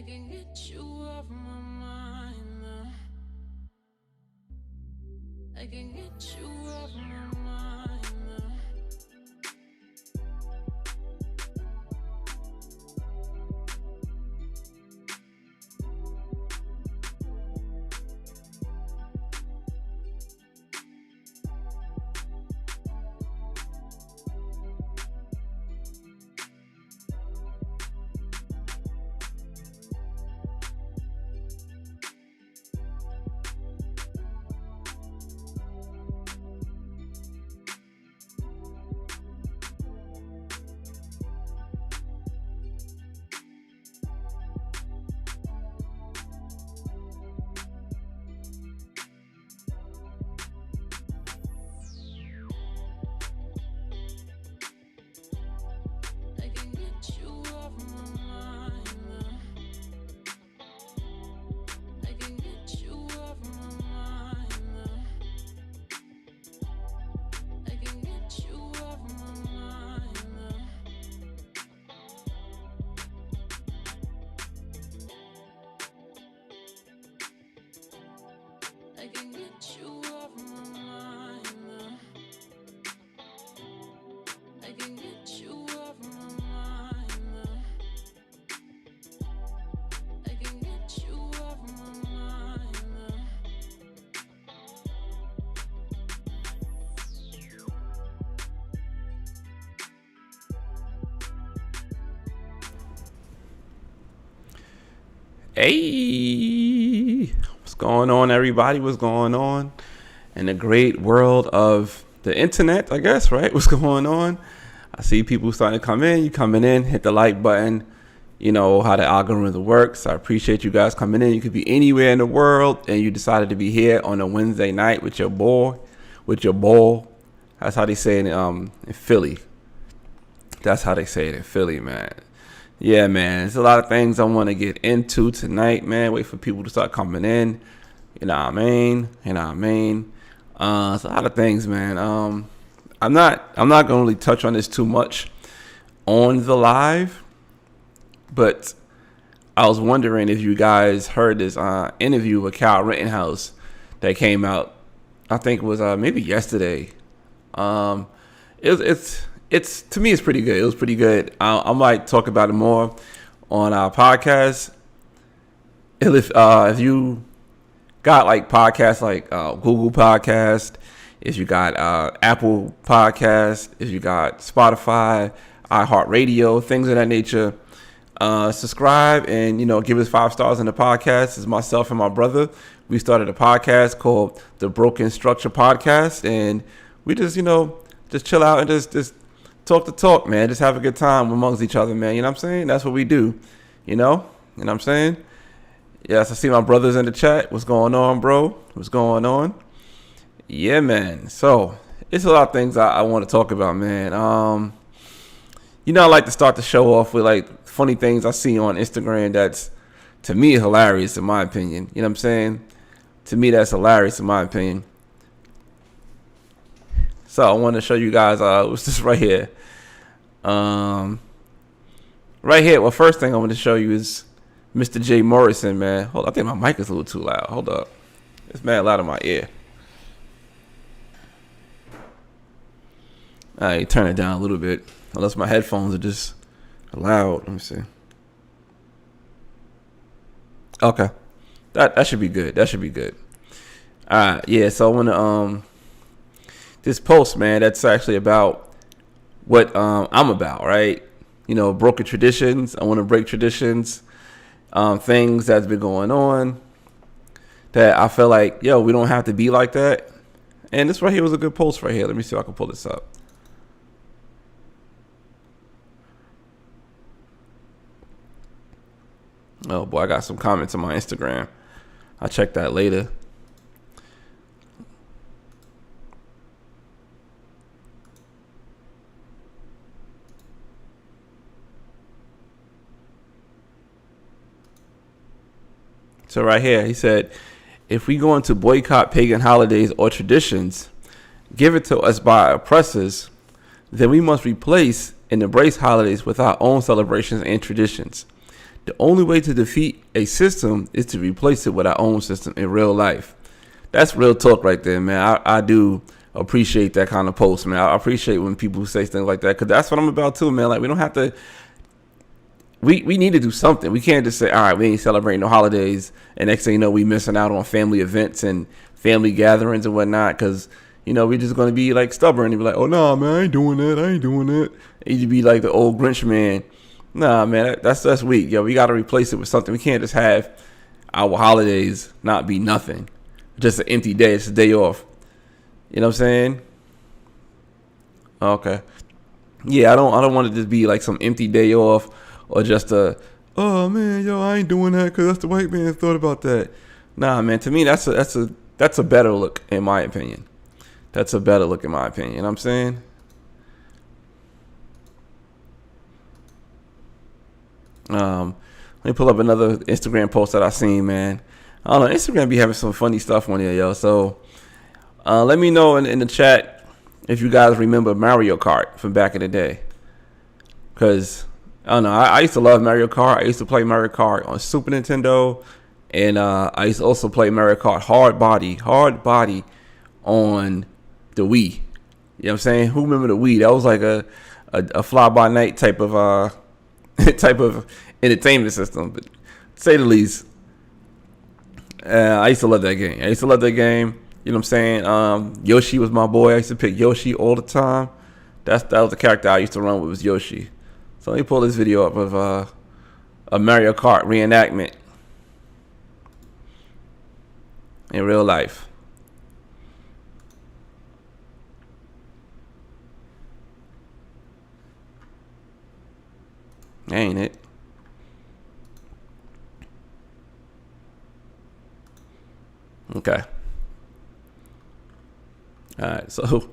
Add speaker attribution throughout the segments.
Speaker 1: I can get you off my mind now. I can get you off my mind now. I can get you off my mind now. I can get you off my mind now. I can get you off my mind now.
Speaker 2: Hey, what's going on, everybody? What's going on in the great world of the internet, I guess, right? What's going on? I see people starting to come in. You coming in, hit the like button. You know how the algorithm works. I appreciate you guys coming in. You could be anywhere in the world, and you decided to be here on a Wednesday night with your boy, That's how they say it in Philly. That's how they say it in Philly, man. Yeah, man, there's a lot of things I want to get into tonight, man. Wait for people to start coming in. You know what I mean? It's a lot of things, man. I'm not gonna really touch on this too much on the live, but I was wondering if you guys heard this interview with Kyle Rittenhouse that came out. I think it was maybe yesterday. It's to me, it's pretty good. It was pretty good. I might talk about it more on our podcast. If you got like podcasts like Google Podcast, if you got Apple Podcast, if you got Spotify, iHeartRadio, things of that nature, subscribe and give us 5 stars in the podcast. It's myself and my brother. We started a podcast called the Broken Structure Podcast, and we just chill out and just talk the talk, man. Just have a good time amongst each other, man. You know what I'm saying? That's what we do. You know what I'm saying? Yes, I see my brothers in the chat. What's going on, bro? What's going on? Yeah, man. So it's a lot of things I want to talk about, man. I like to start the show off with like funny things I see on Instagram that's, to me, hilarious in my opinion. You know what I'm saying? To me, that's hilarious in my opinion. So I want to show you guys what's this right here. Right here. Well, first thing I want to show you is Mr. J. Morrison, man. Hold on, I think my mic is a little too loud. Hold up. It's mad loud in my ear. All right, turn it down a little bit. Unless my headphones are just loud. Let me see. Okay. That should be good. That should be good. All right. Yeah, so I want to this post, man, that's actually about what I'm about, right? Broken traditions. I want to break traditions, things that's been going on that I feel like, we don't have to be like that. And this right here was a good post right here. Let me see if I can pull this up. Oh, boy, I got some comments on my Instagram. I'll check that later. So right here, he said, if we go into boycott pagan holidays or traditions given to us by oppressors, then we must replace and embrace holidays with our own celebrations and traditions. The only way to defeat a system is to replace it with our own system in real life. That's real talk right there, man. I do appreciate that kind of post, man. I appreciate when people say things like that, because that's what I'm about too, man. Like, we don't have to, we need to do something. We can't just say, all right, we ain't celebrating no holidays, and next thing you know, we missing out on family events and family gatherings and whatnot, because, you know, we're just going to be like stubborn and be like, oh, no, man, I ain't doing that. I ain't doing that. And you be like the old Grinch man. Nah, man, that's weak. Yo, we got to replace it with something. We can't just have our holidays not be nothing. Just an empty day. It's a day off. You know what I'm saying? Okay. Yeah, I don't want it to be like some empty day off, or just oh man, yo, I ain't doing that because that's the white man thought about that. Nah, man, to me that's a better look, in my opinion. That's a better look, in my opinion. You know what I'm saying? Let me pull up another Instagram post that I seen, man. I don't know, Instagram be having some funny stuff on here, yo. So let me know in the chat if you guys remember Mario Kart from back in the day. Because, I don't know, I used to love Mario Kart. I used to play Mario Kart on Super Nintendo. And I used to also play Mario Kart Hard Body on the Wii. You know what I'm saying? Who remember the Wii? That was like a fly-by-night type of entertainment system. But to say the least, I used to love that game. You know what I'm saying? Yoshi was my boy. I used to pick Yoshi all the time. That was the character I used to run with, was Yoshi. So let me pull this video up of a Mario Kart reenactment in real life. Ain't it? Okay. All right, so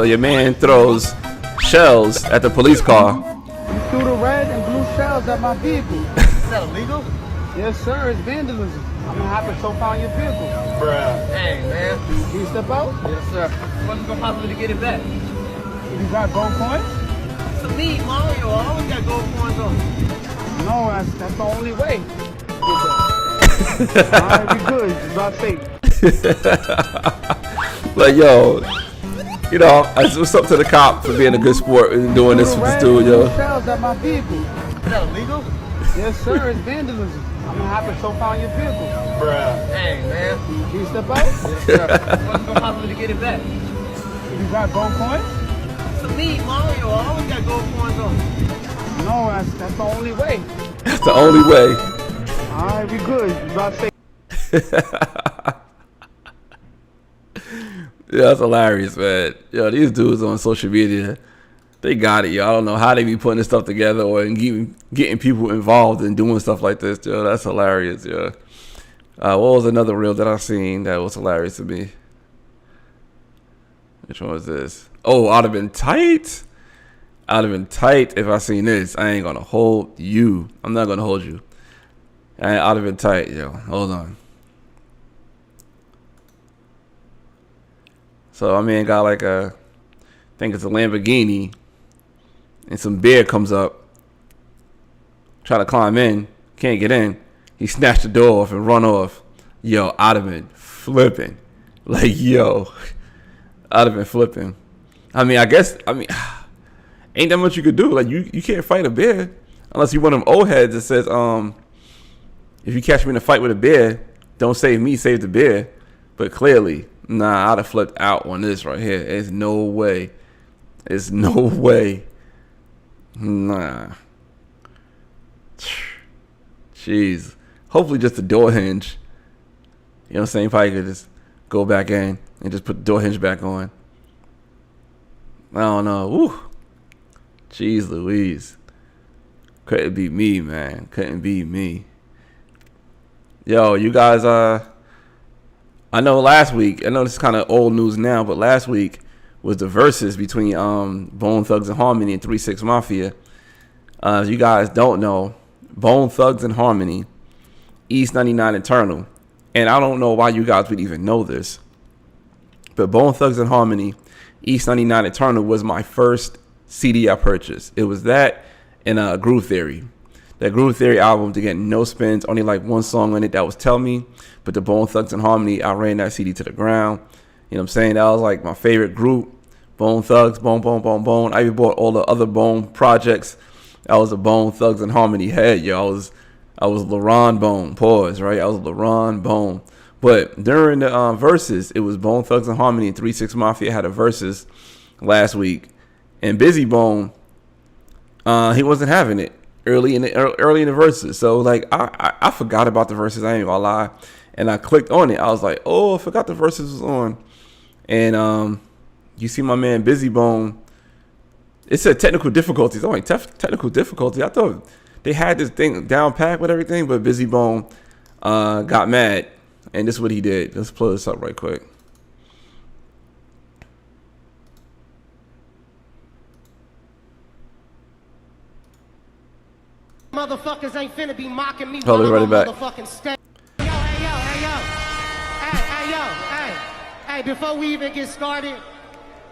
Speaker 2: your man throws shells at the police car.
Speaker 3: You threw the red and blue shells at my vehicle.
Speaker 4: Is that illegal?
Speaker 3: Yes, sir. It's vandalism. I'm gonna have to tow down your vehicle.
Speaker 4: Bruh. Dang, man.
Speaker 3: Can you step out?
Speaker 4: Yes, sir. What's it gonna possibly get it back?
Speaker 3: You got gold coins?
Speaker 4: It's a lead, Mario. I always got gold coins on.
Speaker 3: No, that's the only way. Alright, be good. Just drive safe.
Speaker 2: Like, yo, you know, what's up to the cop for being a good sport and doing this with this dude, yo.
Speaker 3: Shells at my vehicle.
Speaker 4: Is that illegal?
Speaker 3: Yes, sir. It's vandalism. I'm gonna have to tow down your vehicle.
Speaker 4: Bruh. Dang, man.
Speaker 3: Can you step out?
Speaker 4: Yes, sir. What's it gonna possibly get it back?
Speaker 3: You got gold coins?
Speaker 4: It's a lead, Mario. I always got gold coins on.
Speaker 3: No, that's the only way.
Speaker 2: That's the only way.
Speaker 3: Alright, be good. Just drive safe.
Speaker 2: Yeah, that's hilarious, man. Yo, these dudes on social media, they got it, yo. I don't know how they be putting this stuff together or getting people involved in doing stuff like this, yo. That's hilarious, yo. What was another reel that I seen that was hilarious to me? Which one was this? Oh, I'd have been tight. I'd have been tight if I seen this. I ain't gonna hold you. I'm not gonna hold you. I'd have been tight, yo. Hold on. So my man got like I think it's a Lamborghini, and some bear comes up, try to climb in, can't get in. He snatched the door off and run off. Yo, I'd have been flipping. Like, yo, I'd have been flipping. I mean, ain't that much you could do. Like, you can't fight a bear unless you one of them old heads that says, if you catch me in a fight with a bear, don't save me, save the bear. But clearly, nah, I'd have flipped out on this right here. There's no way. There's no way. Nah. Jeez. Hopefully just the door hinge. You know what I'm saying? Probably could just go back in and just put the door hinge back on. I don't know. Woo. Jeez Louise. Couldn't be me, man. Couldn't be me. Yo, you guys, I know last week, I know this is kind of old news now, but last week was the versus between Bone Thugs and Harmony and 3 6 Mafia. As you guys don't know, Bone Thugs and Harmony, East 99 Eternal. And I don't know why you guys would even know this, but Bone Thugs and Harmony, East 99 Eternal was my first CD I purchased. It was that and Groove Theory. That Groove Theory album to get no spins, only like one song on it that was Tell Me, but the Bone Thugs and Harmony, I ran that CD to the ground. You know what I'm saying? That was like my favorite group. Bone Thugs, Bone, Bone, Bone, Bone. I even bought all the other Bone projects. I was a Bone Thugs and Harmony head, yo. I was LaRon Bone, pause, right? I was LaRon Bone. But during the verses, it was Bone Thugs and Harmony and 3-6 Mafia had a verses last week. And Busy Bone, he wasn't having it early in the verses. So like I forgot about the verses, I ain't gonna lie. And I clicked on it. I was like, oh, I forgot the verses was on. And you see my man Busy Bone. It said technical difficulties. I'm like, technical difficulties? I thought they had this thing down packed with everything, but Busy Bone got mad. And this is what he did. Let's pull this up right quick.
Speaker 5: Motherfuckers ain't finna be mocking me.
Speaker 2: Hold it right back.
Speaker 5: Hey, before we even get started,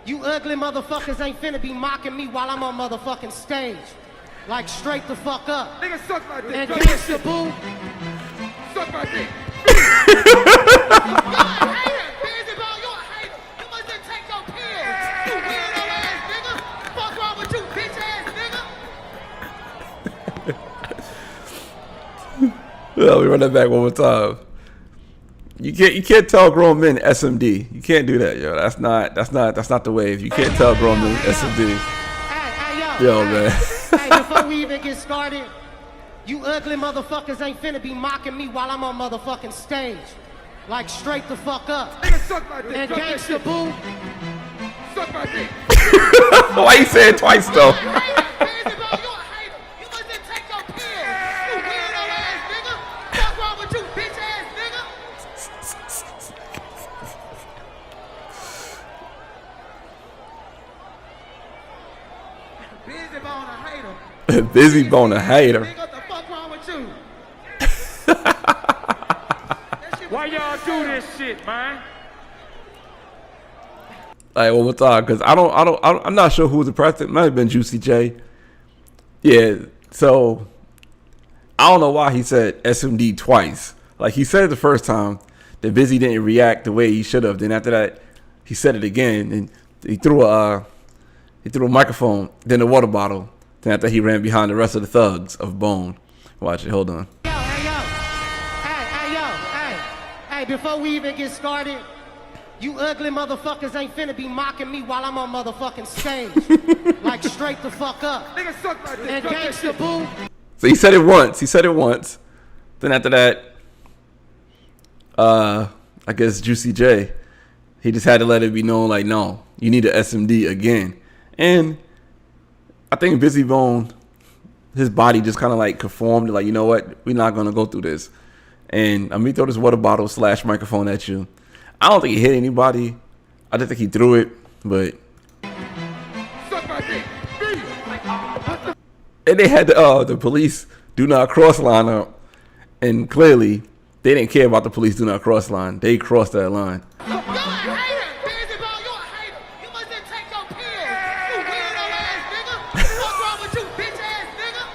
Speaker 5: you ugly motherfuckers ain't finna be mocking me while I'm on motherfucking stage. Like, straight the fuck up.
Speaker 6: Nigga, suck my dick.
Speaker 5: And gangsta boo.
Speaker 6: Suck my dick.
Speaker 5: You're a hater. Busy ball, you're a hater. You must just take your pills. You weirdo ass nigga. Fuck wrong with you, bitch ass nigga.
Speaker 2: Well, we run that back one more time. You can't tell grown men SMD. You can't do that, yo. That's not the wave. You can't tell grown men SMD. Yo, man.
Speaker 5: Hey, before we even get started, you ugly motherfuckers ain't finna be mocking me while I'm on motherfucking stage. Like, straight the fuck up.
Speaker 6: Nigga, suck my dick.
Speaker 5: And gangsta boo.
Speaker 6: Suck my dick.
Speaker 2: Why you say it twice though?
Speaker 5: Busy ball, you're a hater. You must just take your pills. You weirdo ass nigga. Fuck wrong with you, bitch ass nigga.
Speaker 6: Busy bone a hater.
Speaker 2: Busy Bone a hater.
Speaker 5: Nigga, what the fuck wrong with you?
Speaker 6: Why y'all do this shit, man?
Speaker 2: Like one more time, because I'm not sure who was the president. Might have been Juicy J. Yeah, so I don't know why he said SMD twice. Like he said it the first time, then Busy didn't react the way he should have. Then after that, he said it again, and he threw a microphone, then a water bottle. Then after he ran behind the rest of the thugs of Bone. Watch it. Hold on.
Speaker 5: Hey, before we even get started, you ugly motherfuckers ain't finna be mocking me while I'm on motherfucking stage. Like, straight the fuck up.
Speaker 6: Nigga, suck my dick.
Speaker 5: And gangsta boo.
Speaker 2: So he said it once. Then after that, I guess Juicy J, he just had to let it be known, like, no, you need a SMD again. And I think Busy Bone, his body just kind of like conformed, like, you know what, we're not going to go through this. And I'm going to throw this water bottle / microphone at you. I don't think he hit anybody. I just think he threw it, but.
Speaker 6: Suck my dick.
Speaker 2: And they had the police do not cross line up. And clearly, they didn't care about the police do not cross line. They crossed that line.
Speaker 5: You're a hater. Busy ball, you're a hater. You must just take your pills. You weirdo ass nigga. Fuck wrong with you, bitch ass nigga.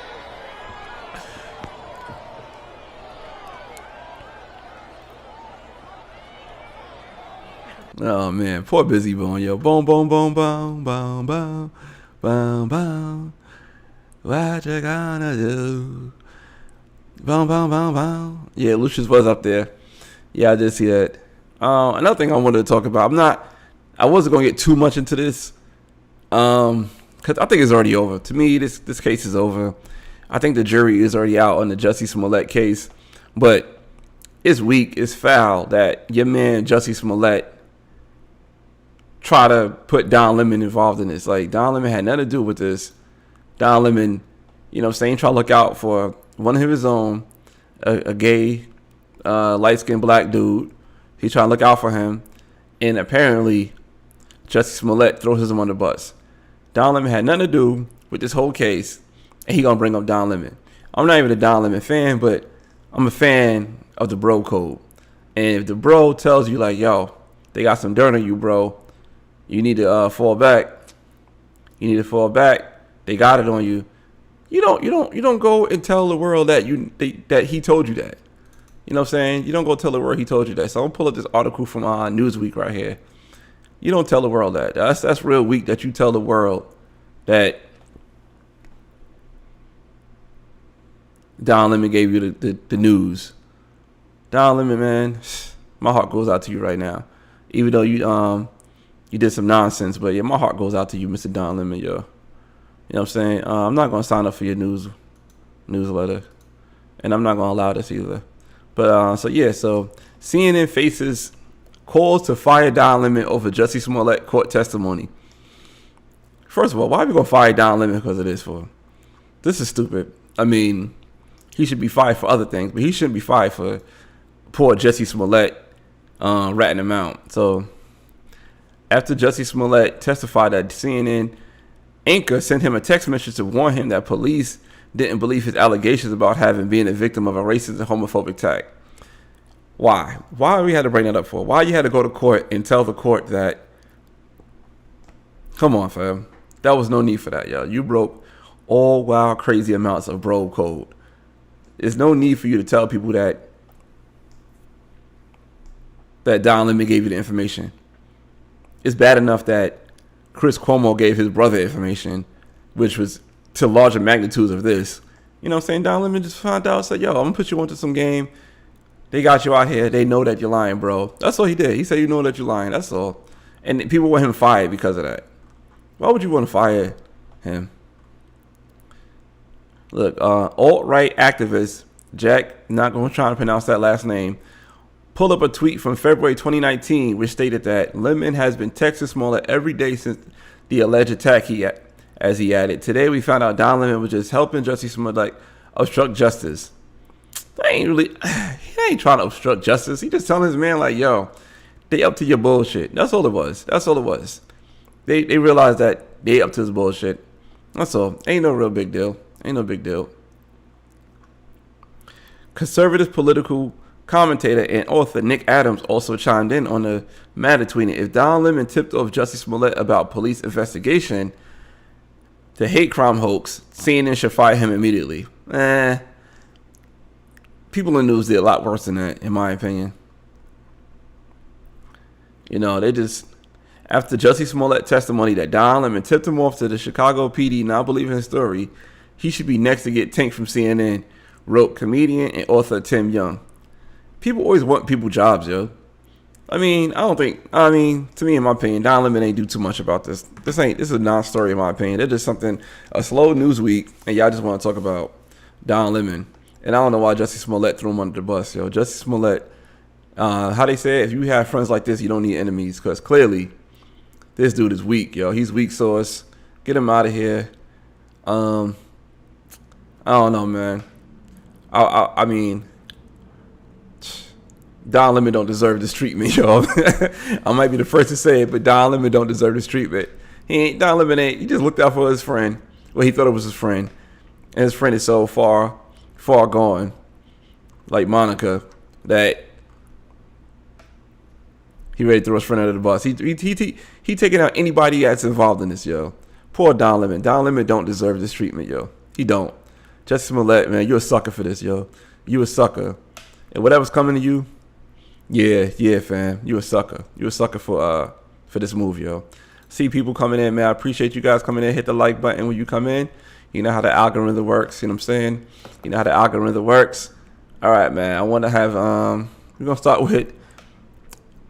Speaker 2: Oh man, poor Busy Bone, yo. Boom, boom, boom, boom, boom, boom, boom, boom. What you gonna do? Boom, boom, boom, boom. Yeah, Lucius was up there. Yeah, I did see that. Another thing I wanted to talk about. I wasn't gonna get too much into this. Cause I think it's already over. To me, this case is over. I think the jury is already out on the Jussie Smollett case. But it's weak, it's foul that your man Jussie Smollett try to put Don Lemon involved in this. Like, Don Lemon had nothing to do with this. Don Lemon, you know what I'm saying, try to look out for one of his own, a gay, light-skinned black dude. He trying to look out for him. And apparently, Jussie Smollett throws him on the bus. Don Lemon had nothing to do with this whole case. And he going to bring up Don Lemon. I'm not even a Don Lemon fan, but I'm a fan of the bro code. And if the bro tells you, like, yo, they got some dirt on you, bro, You need to fall back. You need to fall back. They got it on you. You don't go and tell the world that that he told you that. You know what I'm saying? You don't go tell the world he told you that. So I'm gonna pull up this article from Newsweek right here. You don't tell the world that. That's real weak that you tell the world that Don Lemon gave you the news. Don Lemon, man, my heart goes out to you right now. Even though you did some nonsense, but yeah, my heart goes out to you, Mr. Don Lemon, yo. You know what I'm saying? I'm not gonna sign up for your newsletter, and I'm not gonna allow this either. But so CNN faces calls to fire Don Lemon over Jussie Smollett court testimony. First of all, why are we gonna fire Don Lemon because of this for? This is stupid. I mean, he should be fired for other things, but he shouldn't be fired for poor Jussie Smollett ratting him out. So after Jussie Smollett testified that CNN anchor sent him a text message to warn him that police didn't believe his allegations about having been a victim of a racist and homophobic attack. Why? Why we had to bring that up for? Why you had to go to court and tell the court that? Come on, fam. That was no need for that, yo. You broke all wild, crazy amounts of bro code. There's no need for you to tell people that Don Lemon gave you the information. It's bad enough that Chris Cuomo gave his brother information, which was to larger magnitudes of this. You know what I'm saying? Don Lemon just found out, said, yo, I'm going to put you onto some game. They got you out here. They know that you're lying, bro. That's all he did. He said, you know that you're lying. That's all. And people want him fired because of that. Why would you want to fire him? Look, alt-right activist Jack, not going to try to pronounce that last name, pulled up a tweet from February 2019, which stated that Lemon has been texting Smollett every day since the alleged attack. As he added, today we found out Don Lemon was just helping Jussie Smollett obstruct justice. He ain't trying to obstruct justice. He just telling his man like, yo, they up to your bullshit. That's all it was. That's all it was. They realized that they up to his bullshit. That's all. Ain't no real big deal. Ain't no big deal. Conservative political commentator and author Nick Adams also chimed in on the matter, tweeting, if Don Lemon tipped off Jussie Smollett about police investigation, the hate crime hoax, CNN should fire him immediately. People in the news did a lot worse than that, in my opinion. You know, they just, after Jussie Smollett testimony that Don Lemon tipped him off to the Chicago PD not believing his story, he should be next to get tanked from CNN, wrote comedian and author Tim Young. People always want people jobs, yo. To me, in my opinion, Don Lemon ain't do too much about this. This is a non-story in my opinion. It's just something, a slow news week, and y'all just want to talk about Don Lemon. And I don't know why Jussie Smollett threw him under the bus, yo. Jussie Smollett, how they say, if you have friends like this, you don't need enemies, because clearly this dude is weak, yo. He's weak sauce. Get him out of here. I don't know, man. I mean, Don Lemon don't deserve this treatment, yo. I might be the first to say it, but Don Lemon don't deserve this treatment. Don Lemon ain't. He just looked out for his friend. Well, he thought it was his friend, and his friend is so far gone, like Monica, that he ready to throw his friend under the bus. He taking out anybody that's involved in this, yo. Poor Don Lemon. Don Lemon don't deserve this treatment, yo. He don't. Jussie Smollett, man, you're a sucker for this, yo. You a sucker. And whatever's coming to you, yeah, fam. You a sucker. You a sucker for this move, yo. See people coming in, man. I appreciate you guys coming in. Hit the like button when you come in. You know how the algorithm works. You know what I'm saying? You know how the algorithm works. All right, man. I want to have we're gonna start with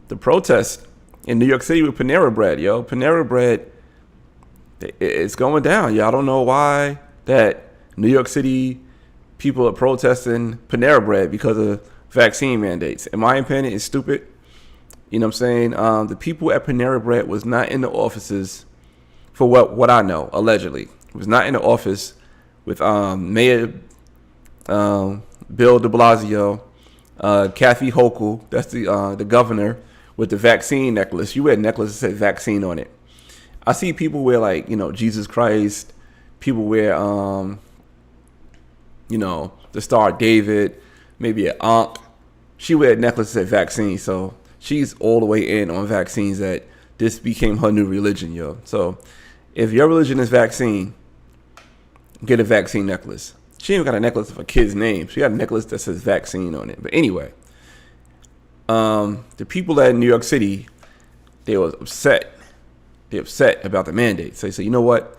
Speaker 2: the protest in New York City with Panera Bread, yo. Panera Bread, it's going down. Yo, I don't know why that New York City people are protesting Panera Bread because of vaccine mandates. In my opinion, it's stupid. You know what I'm saying? The people at Panera Bread was not in the offices for what I know, allegedly. Was not in the office with Mayor Bill de Blasio, Kathy Hochul, that's the governor, with the vaccine necklace. You wear a necklace that said vaccine on it. I see people wear, like, you know, Jesus Christ. People wear, you know, the Star of David, maybe an Ankh. She wear a necklace that said vaccine, so she's all the way in on vaccines that this became her new religion, yo. So if your religion is vaccine, get a vaccine necklace. She ain't got a necklace of a kid's name. She got a necklace that says vaccine on it. But anyway, the people at New York City, they was upset. They're upset about the mandate. So they said, you know what?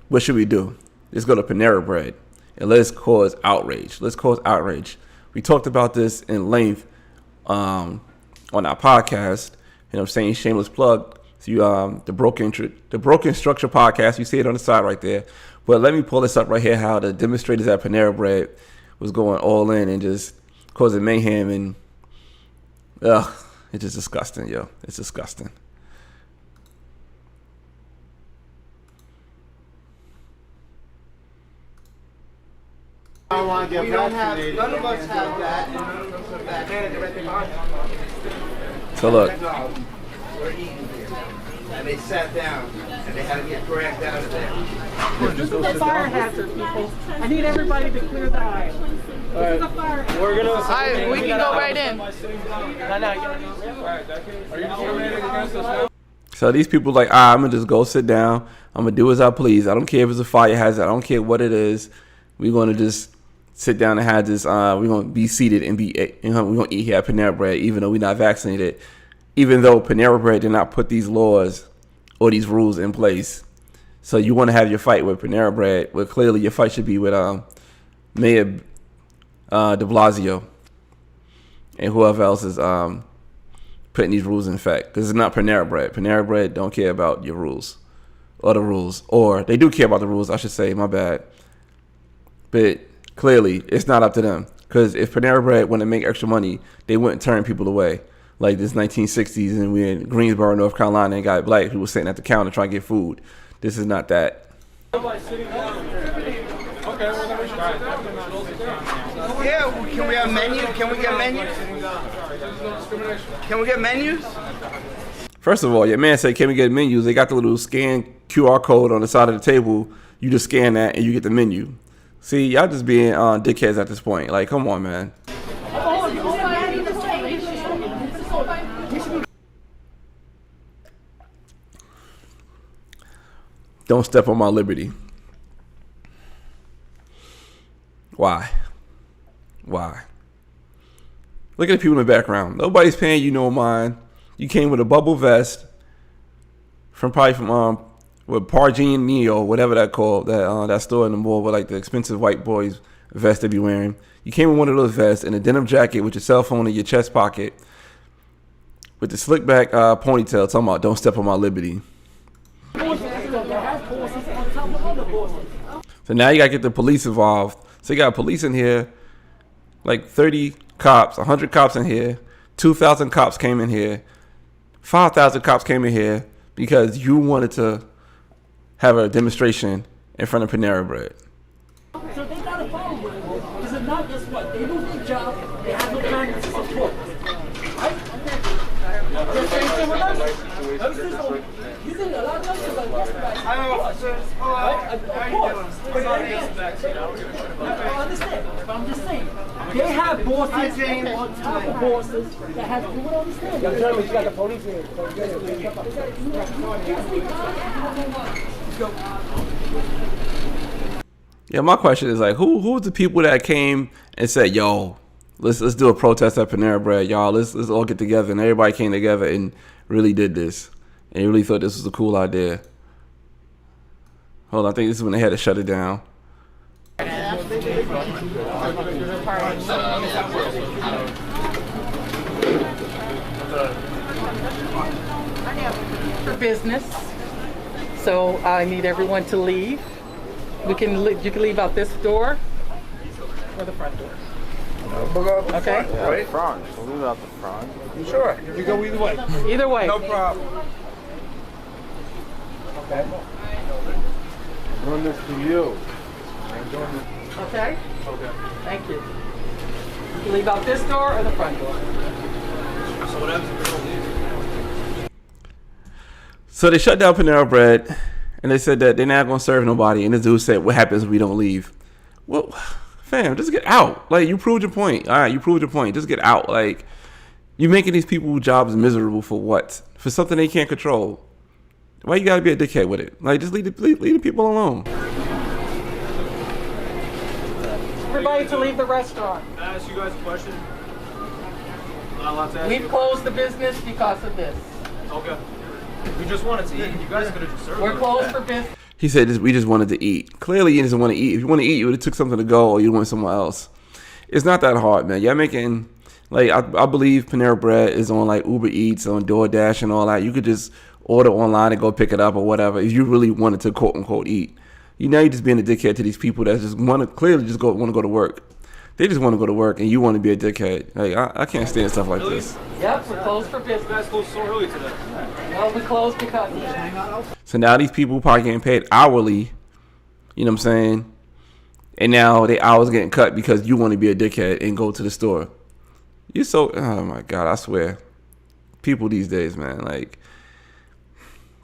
Speaker 2: What should we do? Let's go to Panera Bread and let's cause outrage. Let's cause outrage. We talked about this in length on our podcast. You know what I'm saying? Shameless plug. To the Broken Structure podcast. You see it on the side right there. But let me pull this up right here, how the demonstrators at Panera Bread was going all in and just causing mayhem. And it's just disgusting, yo. It's disgusting.
Speaker 4: I want to get vaccinated.
Speaker 5: None of us have that.
Speaker 2: So look.
Speaker 4: And they sat down, and they had to get dragged out of there.
Speaker 7: This is a fire hazard, people. I need everybody to clear the aisle. This is a fire hazard.
Speaker 8: We're gonna. We can go right in.
Speaker 2: So these people like, I'm gonna just go sit down. I'm gonna do as I please. I don't care if it's a fire hazard. I don't care what it is. We're gonna just sit down and have this. We're gonna be seated and we're gonna eat here at Panera Bread, even though we're not vaccinated. Even though Panera Bread did not put these laws or these rules in place. So you want to have your fight with Panera Bread, well, clearly your fight should be with Mayor de Blasio and whoever else is putting these rules in effect. Because it's not Panera Bread. Panera Bread don't care about your rules or the rules. Or they do care about the rules, I should say, my bad. But clearly it's not up to them. Because if Panera Bread wanted to make extra money, they wouldn't turn people away. Like this 1960s and we're in Greensboro, North Carolina, and got black people sitting at the counter trying to get food. This is not that.
Speaker 4: Yeah, can we have menus? Can we get menus? Can we get menus?
Speaker 2: First of all, your man said, can we get menus? They got the little scan QR code on the side of the table. You just scan that and you get the menu. See, y'all just being dickheads at this point. Like, come on, man. Don't step on my liberty. Why? Why? Look at the people in the background. Nobody's paying you no mind. You came with a bubble vest from with Pargene Neo, whatever that called, that store in the mall with like the expensive white boys vest they be wearing. You came with one of those vests and a denim jacket with your cell phone in your chest pocket with the slick back ponytail talking about don't step on my liberty. So now you gotta get the police involved. So you got police in here, like 30 cops, 100 cops in here, 2,000 cops came in here, 5,000 cops came in here because you wanted to have a demonstration in front of Panera Bread.
Speaker 7: So they gotta follow with it. Because if not, guess what? They lose their job. They have no time to support. Right? The same thing with us. You think a lot of us are like this, right?
Speaker 4: I
Speaker 7: understand. But I'm just saying. They have bosses on top of bosses that have, you don't understand. You're telling me you got the police here.
Speaker 2: Yeah, my question is like, who was the people that came and said, "Yo, let's do a protest at Panera Bread, y'all. Let's all get together." And everybody came together and really did this, and really thought this was a cool idea. Hold on, I think this is when they had to shut it down.
Speaker 7: For business, so I need everyone to leave. You can leave out this door or the front door. Okay.
Speaker 3: Right front. We'll leave it out the front.
Speaker 4: Sure. We go either way.
Speaker 7: Either way.
Speaker 4: No problem.
Speaker 3: Okay. I'm doing this for you. I'm doing this.
Speaker 7: Okay.
Speaker 3: Okay.
Speaker 7: Thank you. You can leave out this door or the front door.
Speaker 4: So what happens if we don't leave?
Speaker 2: So they shut down Panera Bread, and they said that they're not going to serve nobody. And this dude said, "What happens if we don't leave?" Well, fam, just get out. Like, you proved your point. All right, you proved your point. Just get out. Like, You making these people's jobs miserable for what? For something they can't control. Why you gotta be a dickhead with it? Like, just leave the people alone.
Speaker 7: Everybody to leave the restaurant.
Speaker 9: Can I ask you guys a question? Not allowed to ask
Speaker 7: We've
Speaker 9: you?
Speaker 7: closed the business because of this.
Speaker 9: Okay. We just wanted to eat. You guys could have just served
Speaker 7: We're
Speaker 9: us.
Speaker 7: closed for business.
Speaker 2: He said we just wanted to eat. Clearly, you doesn't want to eat. If you want to eat, you would have took something to go, or you went somewhere else. It's not that hard, man. Y'all making, like, I believe Panera Bread is on, like, Uber Eats, on DoorDash and all that. You could just order online and go pick it up or whatever if you really wanted to, quote unquote, eat. You're just being a dickhead to these people that just want to clearly just want to go to work. They just want to go to work, and you want to be a dickhead. Like, I can't stand stuff like this.
Speaker 7: Yep, we're closed for business.
Speaker 9: You guys closed so early today.
Speaker 7: Well, we closed because of this.
Speaker 2: So now these people probably getting paid hourly. You know what I'm saying? And now their hours getting cut because you want to be a dickhead and go to the store. You so, oh my God, I swear. People these days, man, like,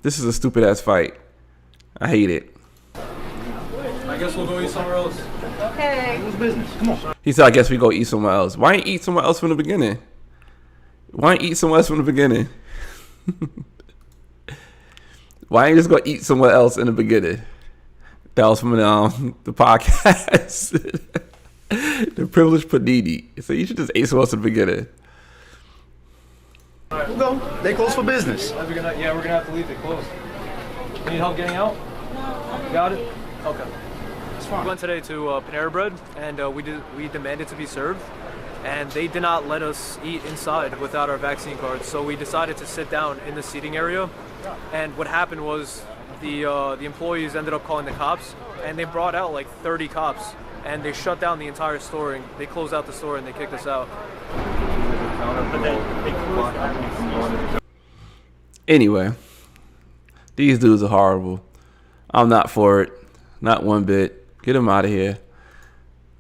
Speaker 2: this is a stupid ass fight. I hate it.
Speaker 9: I guess we'll go eat somewhere else.
Speaker 7: Okay.
Speaker 2: He said, I guess we go eat somewhere else. Why ain't eat somewhere else from the beginning? Why ain't eat somewhere else from the beginning? Why ain't just go eat somewhere else in the beginning? That was from the podcast. The Privileged Panini. So you should just eat somewhere else in the beginning.
Speaker 4: We'll go. They close for business.
Speaker 9: We're gonna have to leave. They closed. You need help getting out? Got it? Okay. We went today to Panera Bread, and we demanded to be served, and they did not let us eat inside without our vaccine cards. So we decided to sit down in the seating area, and what happened was the employees ended up calling the cops, and they brought out like 30 cops, and they shut down the entire store, and they closed out the store, and they kicked us out.
Speaker 2: Anyway, these dudes are horrible. I'm not for it. Not one bit. Get them out of here.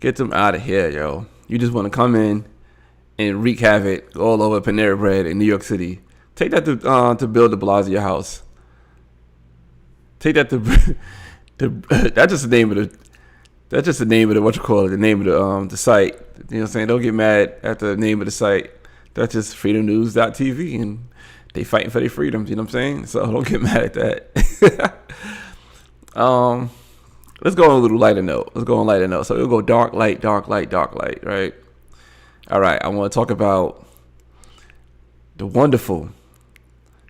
Speaker 2: Get them out of here, yo. You just want to come in and wreak havoc all over Panera Bread in New York City. Take that to build the Blasio house. Take that to that's just the name of the. That's just the name of the the name of the site. You know what I'm saying? Don't get mad at the name of the site. That's just freedomnews.tv, and they fighting for their freedoms. You know what I'm saying? So don't get mad at that. Let's go on a little lighter note. So we'll go dark light, right? All right, I want to talk about the wonderful,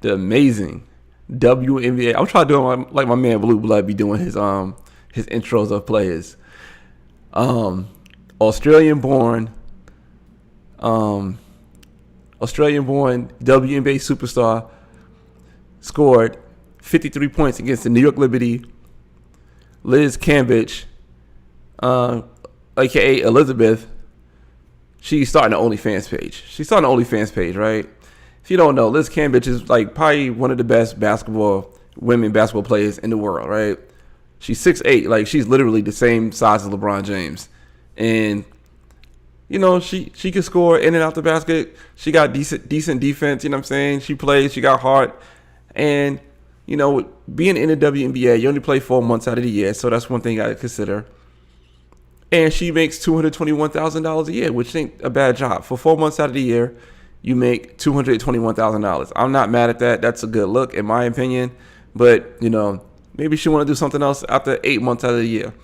Speaker 2: the amazing WNBA. I'm trying to do it like my man Blue Blood be doing his intros of players. Australian-born WNBA superstar scored 53 points against the New York Liberty. Liz Cambage, aka Elizabeth, she's starting an OnlyFans page. Right? If you don't know, Liz Cambage is like probably one of the best women basketball players in the world, right? She's 6'8", like she's literally the same size as LeBron James. And you know, she can score in and out the basket. She got decent defense, you know what I'm saying? She plays, she got heart. And you know, being in the WNBA, you only play 4 months out of the year, so that's one thing you got to consider. And she makes $221,000 a year, which ain't a bad job. For 4 months out of the year, you make $221,000. I'm not mad at that. That's a good look, in my opinion. But, you know, maybe she want to do something else after 8 months out of the year.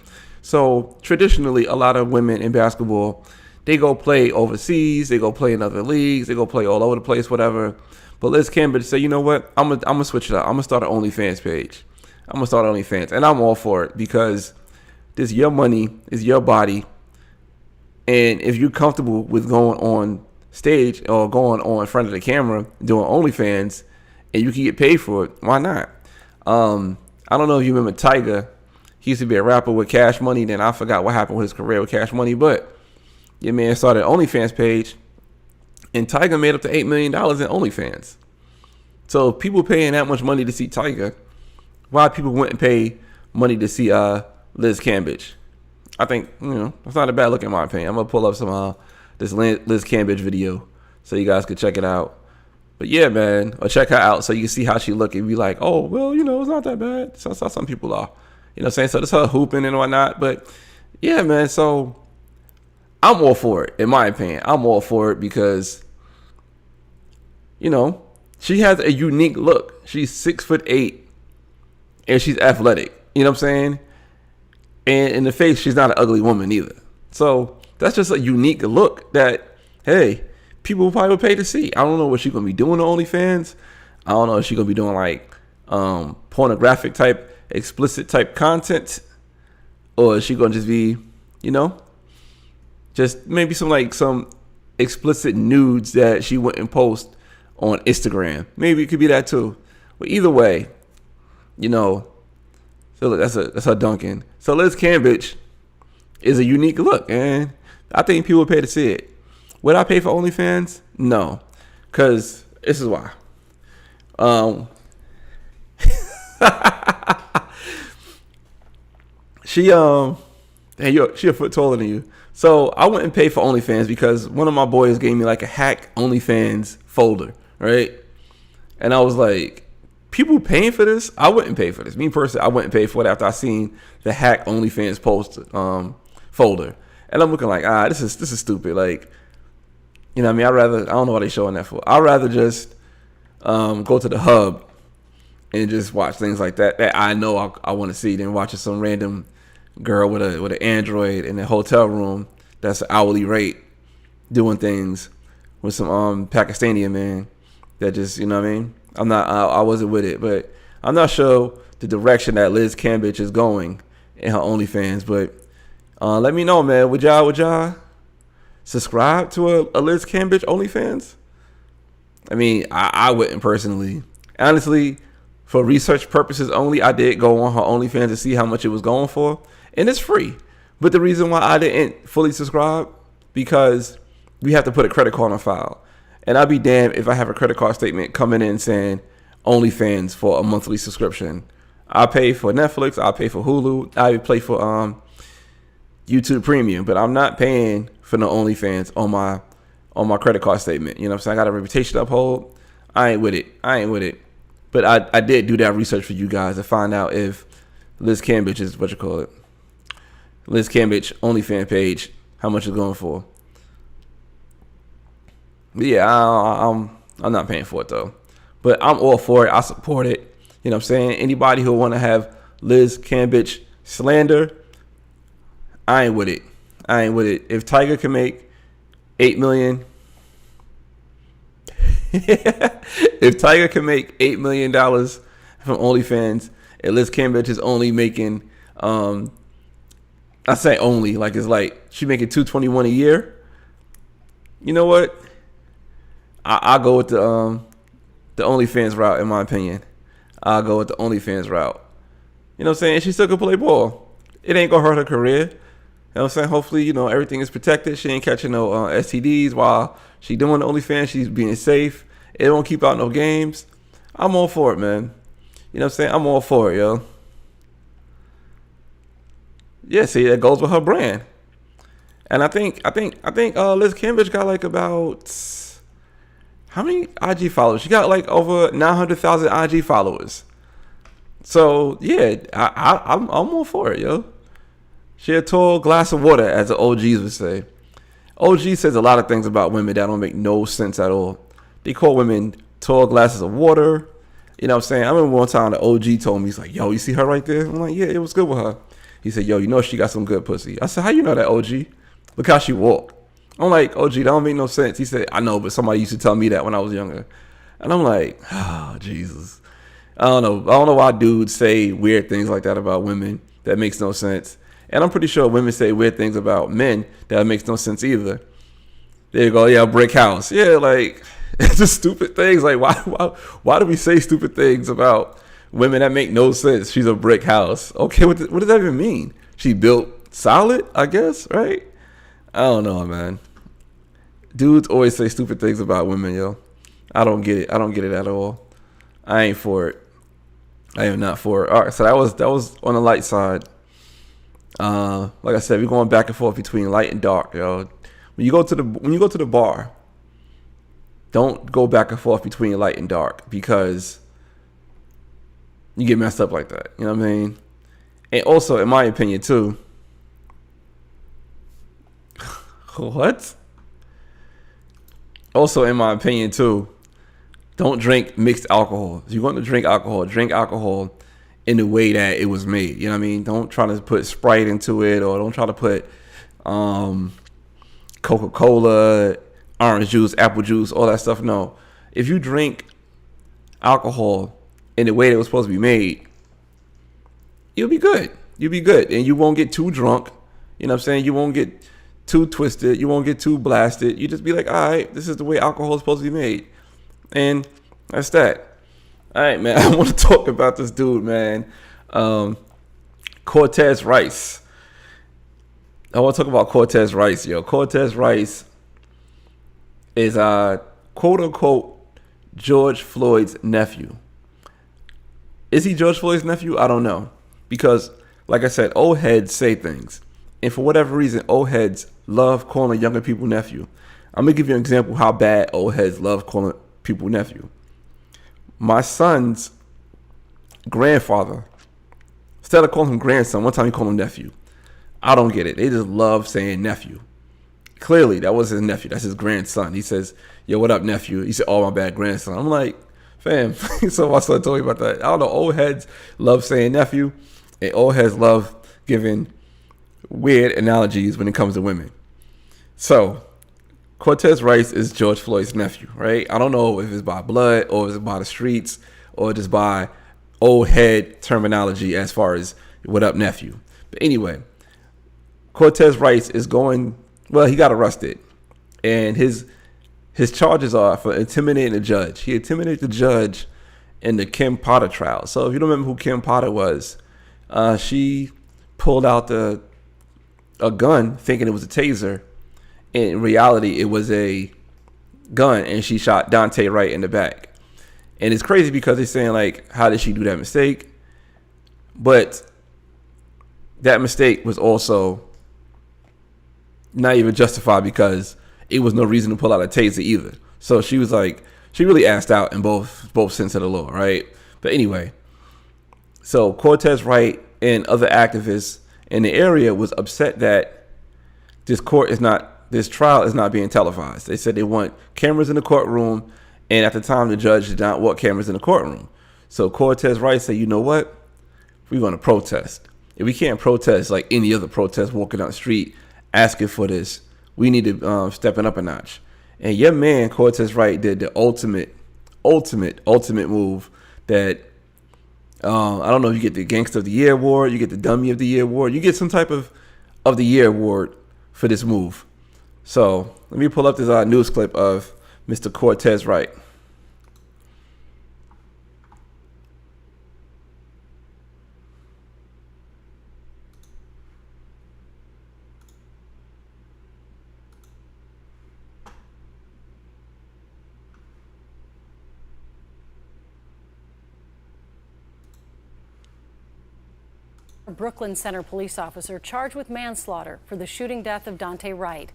Speaker 2: So, traditionally, a lot of women in basketball, they go play overseas, they go play in other leagues, they go play all over the place, whatever. But Liz Cambage say, you know what? I'm gonna switch it up. I'm gonna start an OnlyFans page. I'm gonna start OnlyFans, and I'm all for it because this is your money, it's your body, and if you're comfortable with going on stage or going on in front of the camera doing OnlyFans, and you can get paid for it, why not? I don't know if you remember Tyga. He used to be a rapper with Cash Money. Then I forgot what happened with his career with Cash Money, but your man started an OnlyFans page. And Tyga made up to $8 million in OnlyFans. So if people paying that much money to see Tyga, why people wouldn't pay money to see Liz Cambage? I think, you know, that's not a bad look in my opinion. I'm going to pull up some this Liz Cambage video so you guys could check it out. But yeah, man, or check her out so you can see how she look and be like, oh, well, you know, it's not that bad. So that's how some people are. You know what I'm saying? So that's her hooping and whatnot. But yeah, man, so I'm all for it, in my opinion. I'm all for it because you know, she has a unique look. She's 6'8", and she's athletic. You know what I'm saying? And in the face, she's not an ugly woman either. So that's just a unique look that, hey, people probably would pay to see. I don't know what she's gonna be doing on OnlyFans. I don't know if she's gonna be doing like pornographic type, explicit type content, or is she gonna just be, you know, just maybe some explicit nudes that she wouldn't post on Instagram. Maybe it could be that too. But either way, you know, so look, that's her Duncan. So Liz Cambage is a unique look, and I think people would pay to see it. Would I pay for OnlyFans? No, because this is why. She a foot taller than you. So I wouldn't pay for OnlyFans because one of my boys gave me like a hack OnlyFans folder, right? And I was like, people paying for this? I wouldn't pay for this. Me personally, I wouldn't pay for it after I seen the hack OnlyFans post folder. And I'm looking like, this is stupid. Like, you know what I mean? I don't know why they showing that for. I'd rather just go to the hub and just watch things like that I know I want to see than watching some random girl with an Android in a hotel room that's an hourly rate doing things with some Pakistani man that just, you know what I mean? I wasn't with it, but I'm not sure the direction that Liz Cambage is going in her OnlyFans. But let me know, man. Would y'all subscribe to a Liz Cambage OnlyFans? I mean, I wouldn't personally. Honestly, for research purposes only, I did go on her OnlyFans to see how much it was going for, and it's free. But the reason why I didn't fully subscribe, because we have to put a credit card on file. And I'd be damned if I have a credit card statement coming in saying OnlyFans for a monthly subscription. I pay for Netflix, I pay for Hulu, I pay for YouTube Premium, but I'm not paying for no OnlyFans on my credit card statement. You know what I'm saying? I got a reputation to uphold. I ain't with it. But I did do that research for you guys to find out if Liz Cambage is Liz Cambage OnlyFans page, how much it's going for. But yeah, I'm not paying for it though. But I'm all for it. I support it. You know what I'm saying? Anybody who want to have Liz Cambage slander, I ain't with it. If Tiger can make $8 million, if Tiger can make $8 million from OnlyFans, and Liz Cambage is only making, I say only, like it's like she making $221 a year. You know what? I'll go with the OnlyFans route, in my opinion. I'll go with the OnlyFans route. You know what I'm saying? She still can play ball. It ain't gonna hurt her career. You know what I'm saying? Hopefully, you know, everything is protected. She ain't catching no STDs while she doing the OnlyFans. She's being safe. It won't keep out no games. I'm all for it, man. You know what I'm saying? I'm all for it, yo. Yeah, see, that goes with her brand. And I think Liz Cambage got like about, how many IG followers? She got like over 900,000 IG followers. So yeah, I'm all for it, yo. She a tall glass of water, as the OGs would say. OG says a lot of things about women that don't make no sense at all. They call women tall glasses of water. You know what I'm saying? I remember one time the OG told me, he's like, yo, you see her right there? I'm like, yeah, it was good with her. He said, yo, you know she got some good pussy. I said, how you know that, OG? Look how she walk. I'm like, OG, that don't make no sense. He said, I know, but somebody used to tell me that when I was younger. And I'm like, oh, Jesus. I don't know why dudes say weird things like that about women. That makes no sense. And I'm pretty sure women say weird things about men that makes no sense either. There you go, yeah, brick house. Yeah, like, it's just stupid things. Like, why do we say stupid things about women that make no sense? She's a brick house. Okay, what does that even mean? She built solid, I guess, right? I don't know, man. Dudes always say stupid things about women, yo. I don't get it. I don't get it at all. I ain't for it. I am not for it. All right, so that was on the light side. Like I said, we're going back and forth between light and dark, yo. When you go to the bar, don't go back and forth between light and dark, because you get messed up like that. You know what I mean? And also, in my opinion, too. What? Also, in my opinion, too, don't drink mixed alcohol. If you're going to drink alcohol in the way that it was made. You know what I mean? Don't try to put Sprite into it, or don't try to put Coca-Cola, orange juice, apple juice, all that stuff. No. If you drink alcohol in the way that it was supposed to be made, you'll be good. You'll be good. And you won't get too drunk. You know what I'm saying? You won't get too twisted. You won't get too blasted. You just be like, all right, this is the way alcohol is supposed to be made. And that's that. All right, man. I want to talk about this dude, man. Cortez Rice. I want to talk about Cortez Rice, yo. Cortez Rice is quote unquote George Floyd's nephew. Is he George Floyd's nephew? I don't know. Because, like I said, old heads say things. And for whatever reason, old heads love calling younger people nephew. I'm going to give you an example how bad old heads love calling people nephew. My son's grandfather, instead of calling him grandson, one time he called him nephew. I don't get it. They just love saying nephew. Clearly, that was his nephew. That's his grandson. He says, yo, what up, nephew? He said, oh, my bad, grandson. I'm like, fam. So my son told me about that. I don't know. Old heads love saying nephew, and old heads love giving weird analogies when it comes to women. So Cortez Rice is George Floyd's nephew, right? I don't know if it's by blood or if it's by the streets or just by old head terminology as far as what up, nephew. But anyway, Cortez Rice is going, well, he got arrested. And his charges are for intimidating a judge. He intimidated the judge in the Kim Potter trial. So if you don't remember who Kim Potter was, she pulled out a gun thinking it was a taser. In reality, it was a gun, and she shot Dante right in the back. And it's crazy because they're saying, like, how did she do that mistake? But that mistake was also not even justified because it was no reason to pull out a taser either. So she was like, she really asked out in both sense of the law, right? But anyway, so Cortez Wright and other activists in the area was upset that this trial is not being televised. They said they want cameras in the courtroom, and at the time the judge did not want cameras in the courtroom. So Cortez Wright said, you know what? We're going to protest. If we can't protest like any other protest walking down the street asking for this, we need to step it up a notch. And your man Cortez Wright did the ultimate move that I don't know if you get the Gangster of the Year award, you get the Dummy of the Year award, you get some type of the Year award for this move. So let me pull up this news clip of Mr. Cortez Wright.
Speaker 10: A Brooklyn Center police officer charged with manslaughter for the shooting death of Dante Wright.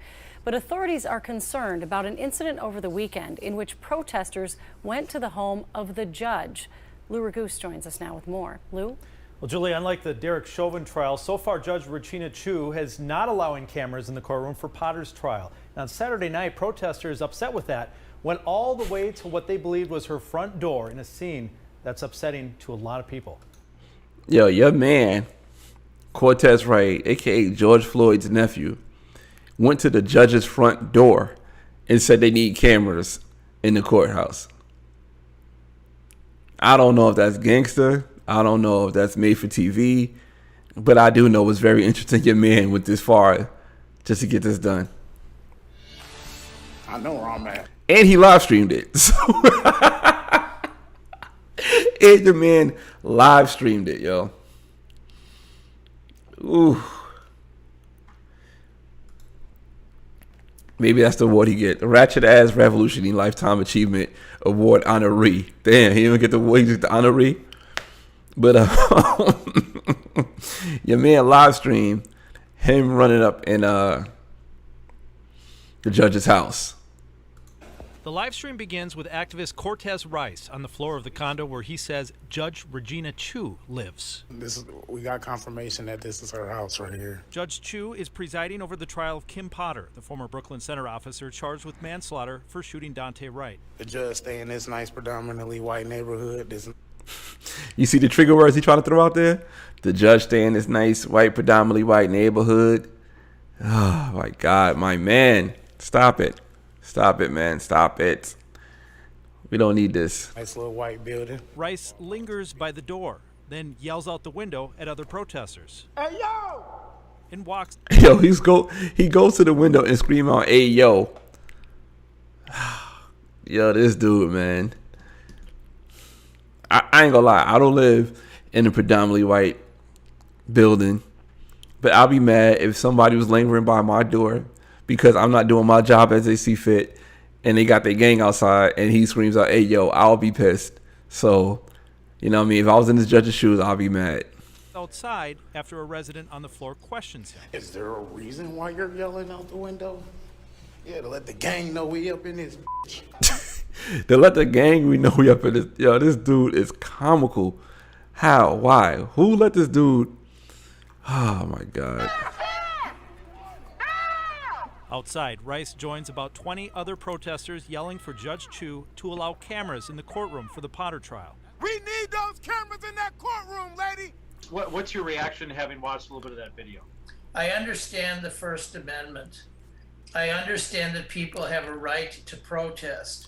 Speaker 10: But authorities are concerned about an incident over the weekend in which protesters went to the home of the judge. Lou Ragoose joins us now with more. Lou?
Speaker 11: Well, Julie, unlike the Derek Chauvin trial, so far Judge Regina Chu has not allowing cameras in the courtroom for Potter's trial. And on Saturday night, protesters upset with that went all the way to what they believed was her front door in a scene that's upsetting to a lot of people.
Speaker 2: Yo, your man, Cortez Wright, a.k.a. George Floyd's nephew, went to the judge's front door and said they need cameras in the courthouse. I don't know if that's gangster. I don't know if that's made for TV. But I do know it's very interesting your man went this far just to get this done.
Speaker 3: I know where I'm at.
Speaker 2: And he live streamed it. So and the man live streamed it, yo. Ooh. Maybe that's the award he get. The Ratchet Ass Revolutionary Lifetime Achievement Award honoree. Damn, he didn't get the award, he just the honoree. But your man live stream him running up in the judge's house.
Speaker 11: The live stream begins with activist Cortez Rice on the floor of the condo where he says Judge Regina Chu lives.
Speaker 12: We got confirmation that this is her house right here.
Speaker 11: Judge Chu is presiding over the trial of Kim Potter, the former Brooklyn Center officer charged with manslaughter for shooting Dante Wright.
Speaker 12: The judge stay in this nice, predominantly white neighborhood.
Speaker 2: You see the trigger words he trying to throw out there? The judge stay in this nice, white, predominantly white neighborhood. Oh, my God, my man. Stop it. Stop it, man. Stop it. We don't need this.
Speaker 12: Nice little white building.
Speaker 11: Rice lingers by the door, then yells out the window at other protesters.
Speaker 6: Hey, yo!
Speaker 11: And walks.
Speaker 2: Yo, he goes to the window and scream out, "Hey, yo." Yo, this dude, man. I ain't gonna lie. I don't live in a predominantly white building, but I'll be mad if somebody was lingering by my door because I'm not doing my job as they see fit, and they got their gang outside, and he screams out, "Hey, yo," I'll be pissed. So, you know what I mean? If I was in this judge's shoes, I'll be mad.
Speaker 11: Outside after a resident on the floor questions him.
Speaker 12: Is there a reason why you're yelling out the window? Yeah, to let the gang know we up in this bitch.
Speaker 2: To let the gang know we up in this. Yo, this dude is comical. How? Why? Who let this dude? Oh, my God.
Speaker 11: Outside, Rice joins about 20 other protesters yelling for Judge Chu to allow cameras in the courtroom for the Potter trial.
Speaker 6: We need those cameras in that courtroom, lady!
Speaker 13: What's your reaction having watched a little bit of that video?
Speaker 14: I understand the First Amendment. I understand that people have a right to protest.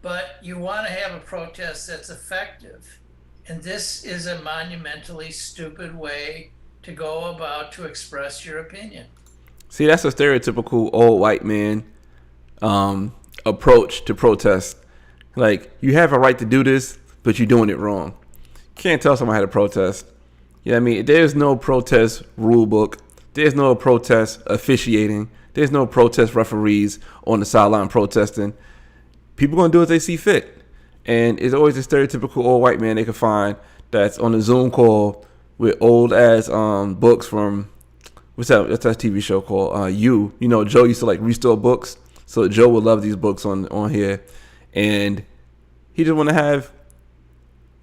Speaker 14: But you want to have a protest that's effective. And this is a monumentally stupid way to go about to express your opinion.
Speaker 2: See, that's a stereotypical old white man approach to protest. Like, you have a right to do this, but you're doing it wrong. Can't tell someone how to protest. You know what I mean? There's no protest rule book. There's no protest officiating. There's no protest referees on the sideline protesting. People going to do as they see fit. And it's always a stereotypical old white man they can find that's on a Zoom call with old ass books from, what's that TV show called? You know, Joe used to like restore books. So Joe would love these books on here. And he just want to have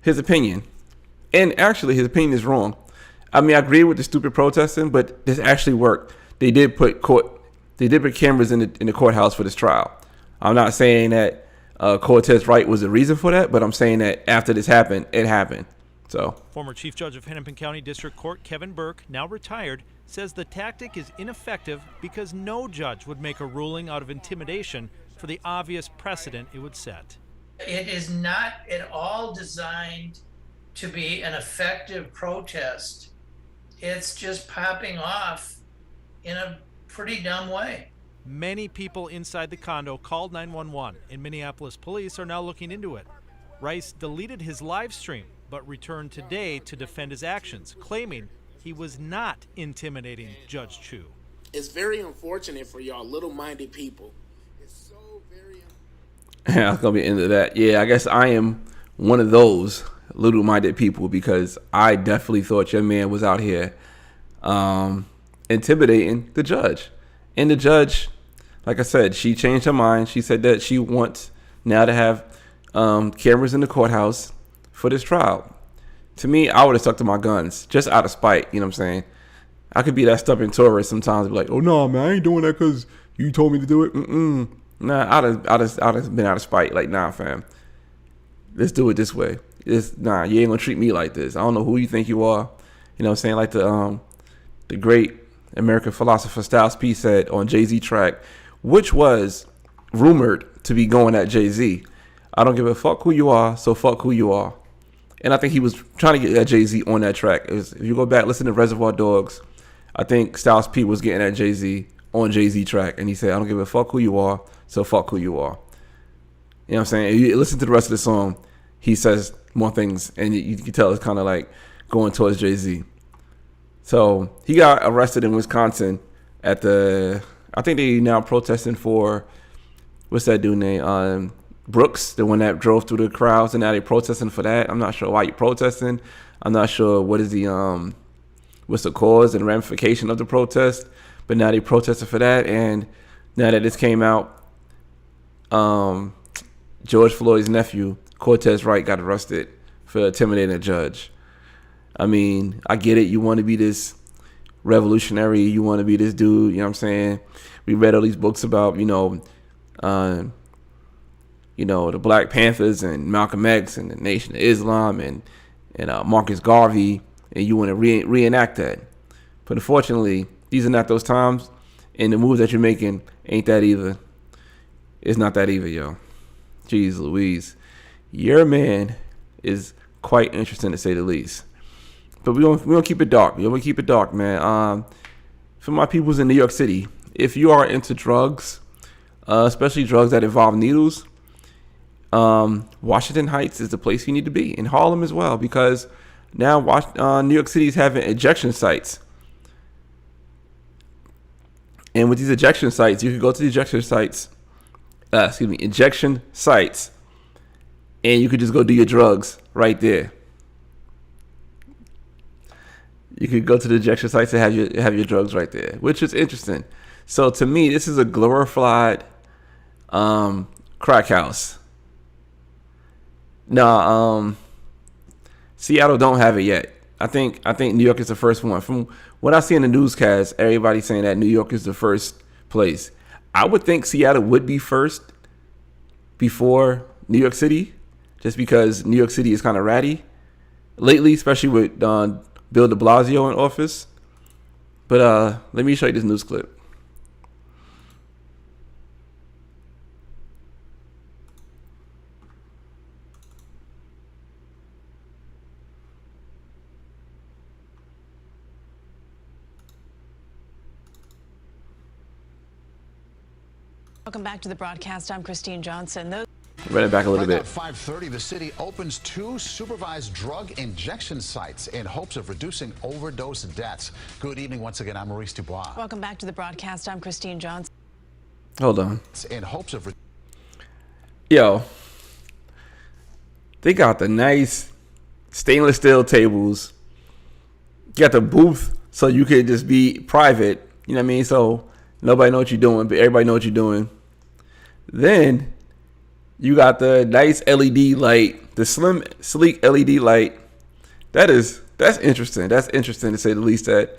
Speaker 2: his opinion. And actually, his opinion is wrong. I mean, I agree with the stupid protesting, but this actually worked. They did put cameras in the courthouse for this trial. I'm not saying that Cortez Wright was the reason for that, but I'm saying that after this happened, it happened. So,
Speaker 11: former Chief Judge of Hennepin County District Court Kevin Burke, now retired, says the tactic is ineffective because no judge would make a ruling out of intimidation for the obvious precedent it would set.
Speaker 14: It is not at all designed to be an effective protest. It's just popping off in a pretty dumb way.
Speaker 11: Many people inside the condo called 911, and Minneapolis police are now looking into it. Rice deleted his live stream, but returned today to defend his actions, claiming he was not intimidating Judge Chu.
Speaker 12: It's very unfortunate for y'all little-minded people. It's so very...
Speaker 2: Yeah, I'm going to be into that. Yeah, I guess I am one of those little-minded people because I definitely thought your man was out here intimidating the judge. And the judge, like I said, she changed her mind. She said that she wants now to have cameras in the courthouse for this trial. To me, I would have stuck to my guns just out of spite. You know what I'm saying? I could be that stubborn tourist sometimes, be like, "Oh no, man, I ain't doing that because you told me to do it." Nah, I'd have been out of spite. Like, nah, fam, let's do it this way. Nah, you ain't gonna treat me like this. I don't know who you think you are. You know what I'm saying? Like the great American philosopher Styles P said on Jay-Z track, which was rumored to be going at Jay-Z. I don't give a fuck who you are, so fuck who you are. And I think he was trying to get at Jay-Z on that track. If you go back, listen to Reservoir Dogs, I think Styles P was getting at Jay-Z on Jay-Z track. And he said, I don't give a fuck who you are, so fuck who you are. You know what I'm saying? If you listen to the rest of the song, he says more things. And you can tell it's kind of like going towards Jay-Z. So he got arrested in Wisconsin at I think they now protesting for, what's that dude name? Brooks, the one that drove through the crowds, and now they're protesting for that. I'm not sure why you're protesting. I'm not sure what is what's the cause and ramification of the protest, but now they protested for that. And now that this came out, George Floyd's nephew, Cortez Wright, got arrested for intimidating a judge. I mean, I get it. You want to be this revolutionary. You want to be this dude. You know what I'm saying? We read all these books about, the Black Panthers and Malcolm X and the Nation of Islam and Marcus Garvey, and you want to reenact that. But unfortunately, these are not those times, and the moves that you're making ain't that either. It's not that either, yo. Jeez Louise. Your man is quite interesting, to say the least. But we're gonna keep it dark. We're gonna keep it dark, man. For my peoples in New York City, if you are into drugs, especially drugs that involve needles, Washington Heights is the place you need to be. In Harlem as well, because now New York City is having injection sites. And with these injection sites, you can go to the injection sites, and you could just go do your drugs right there. You could go to the injection sites and have your drugs right there, which is interesting. So to me, this is a glorified crack house. Nah, Seattle don't have it yet. I think New York is the first one. From what I see in the newscast, everybody's saying that New York is the first place. I would think Seattle would be first before New York City, just because New York City is kind of ratty lately, especially with Bill de Blasio in office. But let me show you this news clip.
Speaker 15: Welcome back to the broadcast. I'm Christine Johnson.
Speaker 2: Run it back a little bit.
Speaker 16: At 5:30, the city opens 2 supervised drug injection sites in hopes of reducing overdose deaths. Good evening once again. I'm Maurice Dubois.
Speaker 15: Welcome back to the broadcast. I'm Christine Johnson.
Speaker 2: Hold on.
Speaker 16: In hopes of...
Speaker 2: Yo, they got the nice stainless steel tables. You got the booth so you can just be private. You know what I mean? So nobody know what you're doing, but everybody know what you're doing. Then you got the nice LED light, the slim, sleek LED light. That's interesting. That's interesting, to say the least, that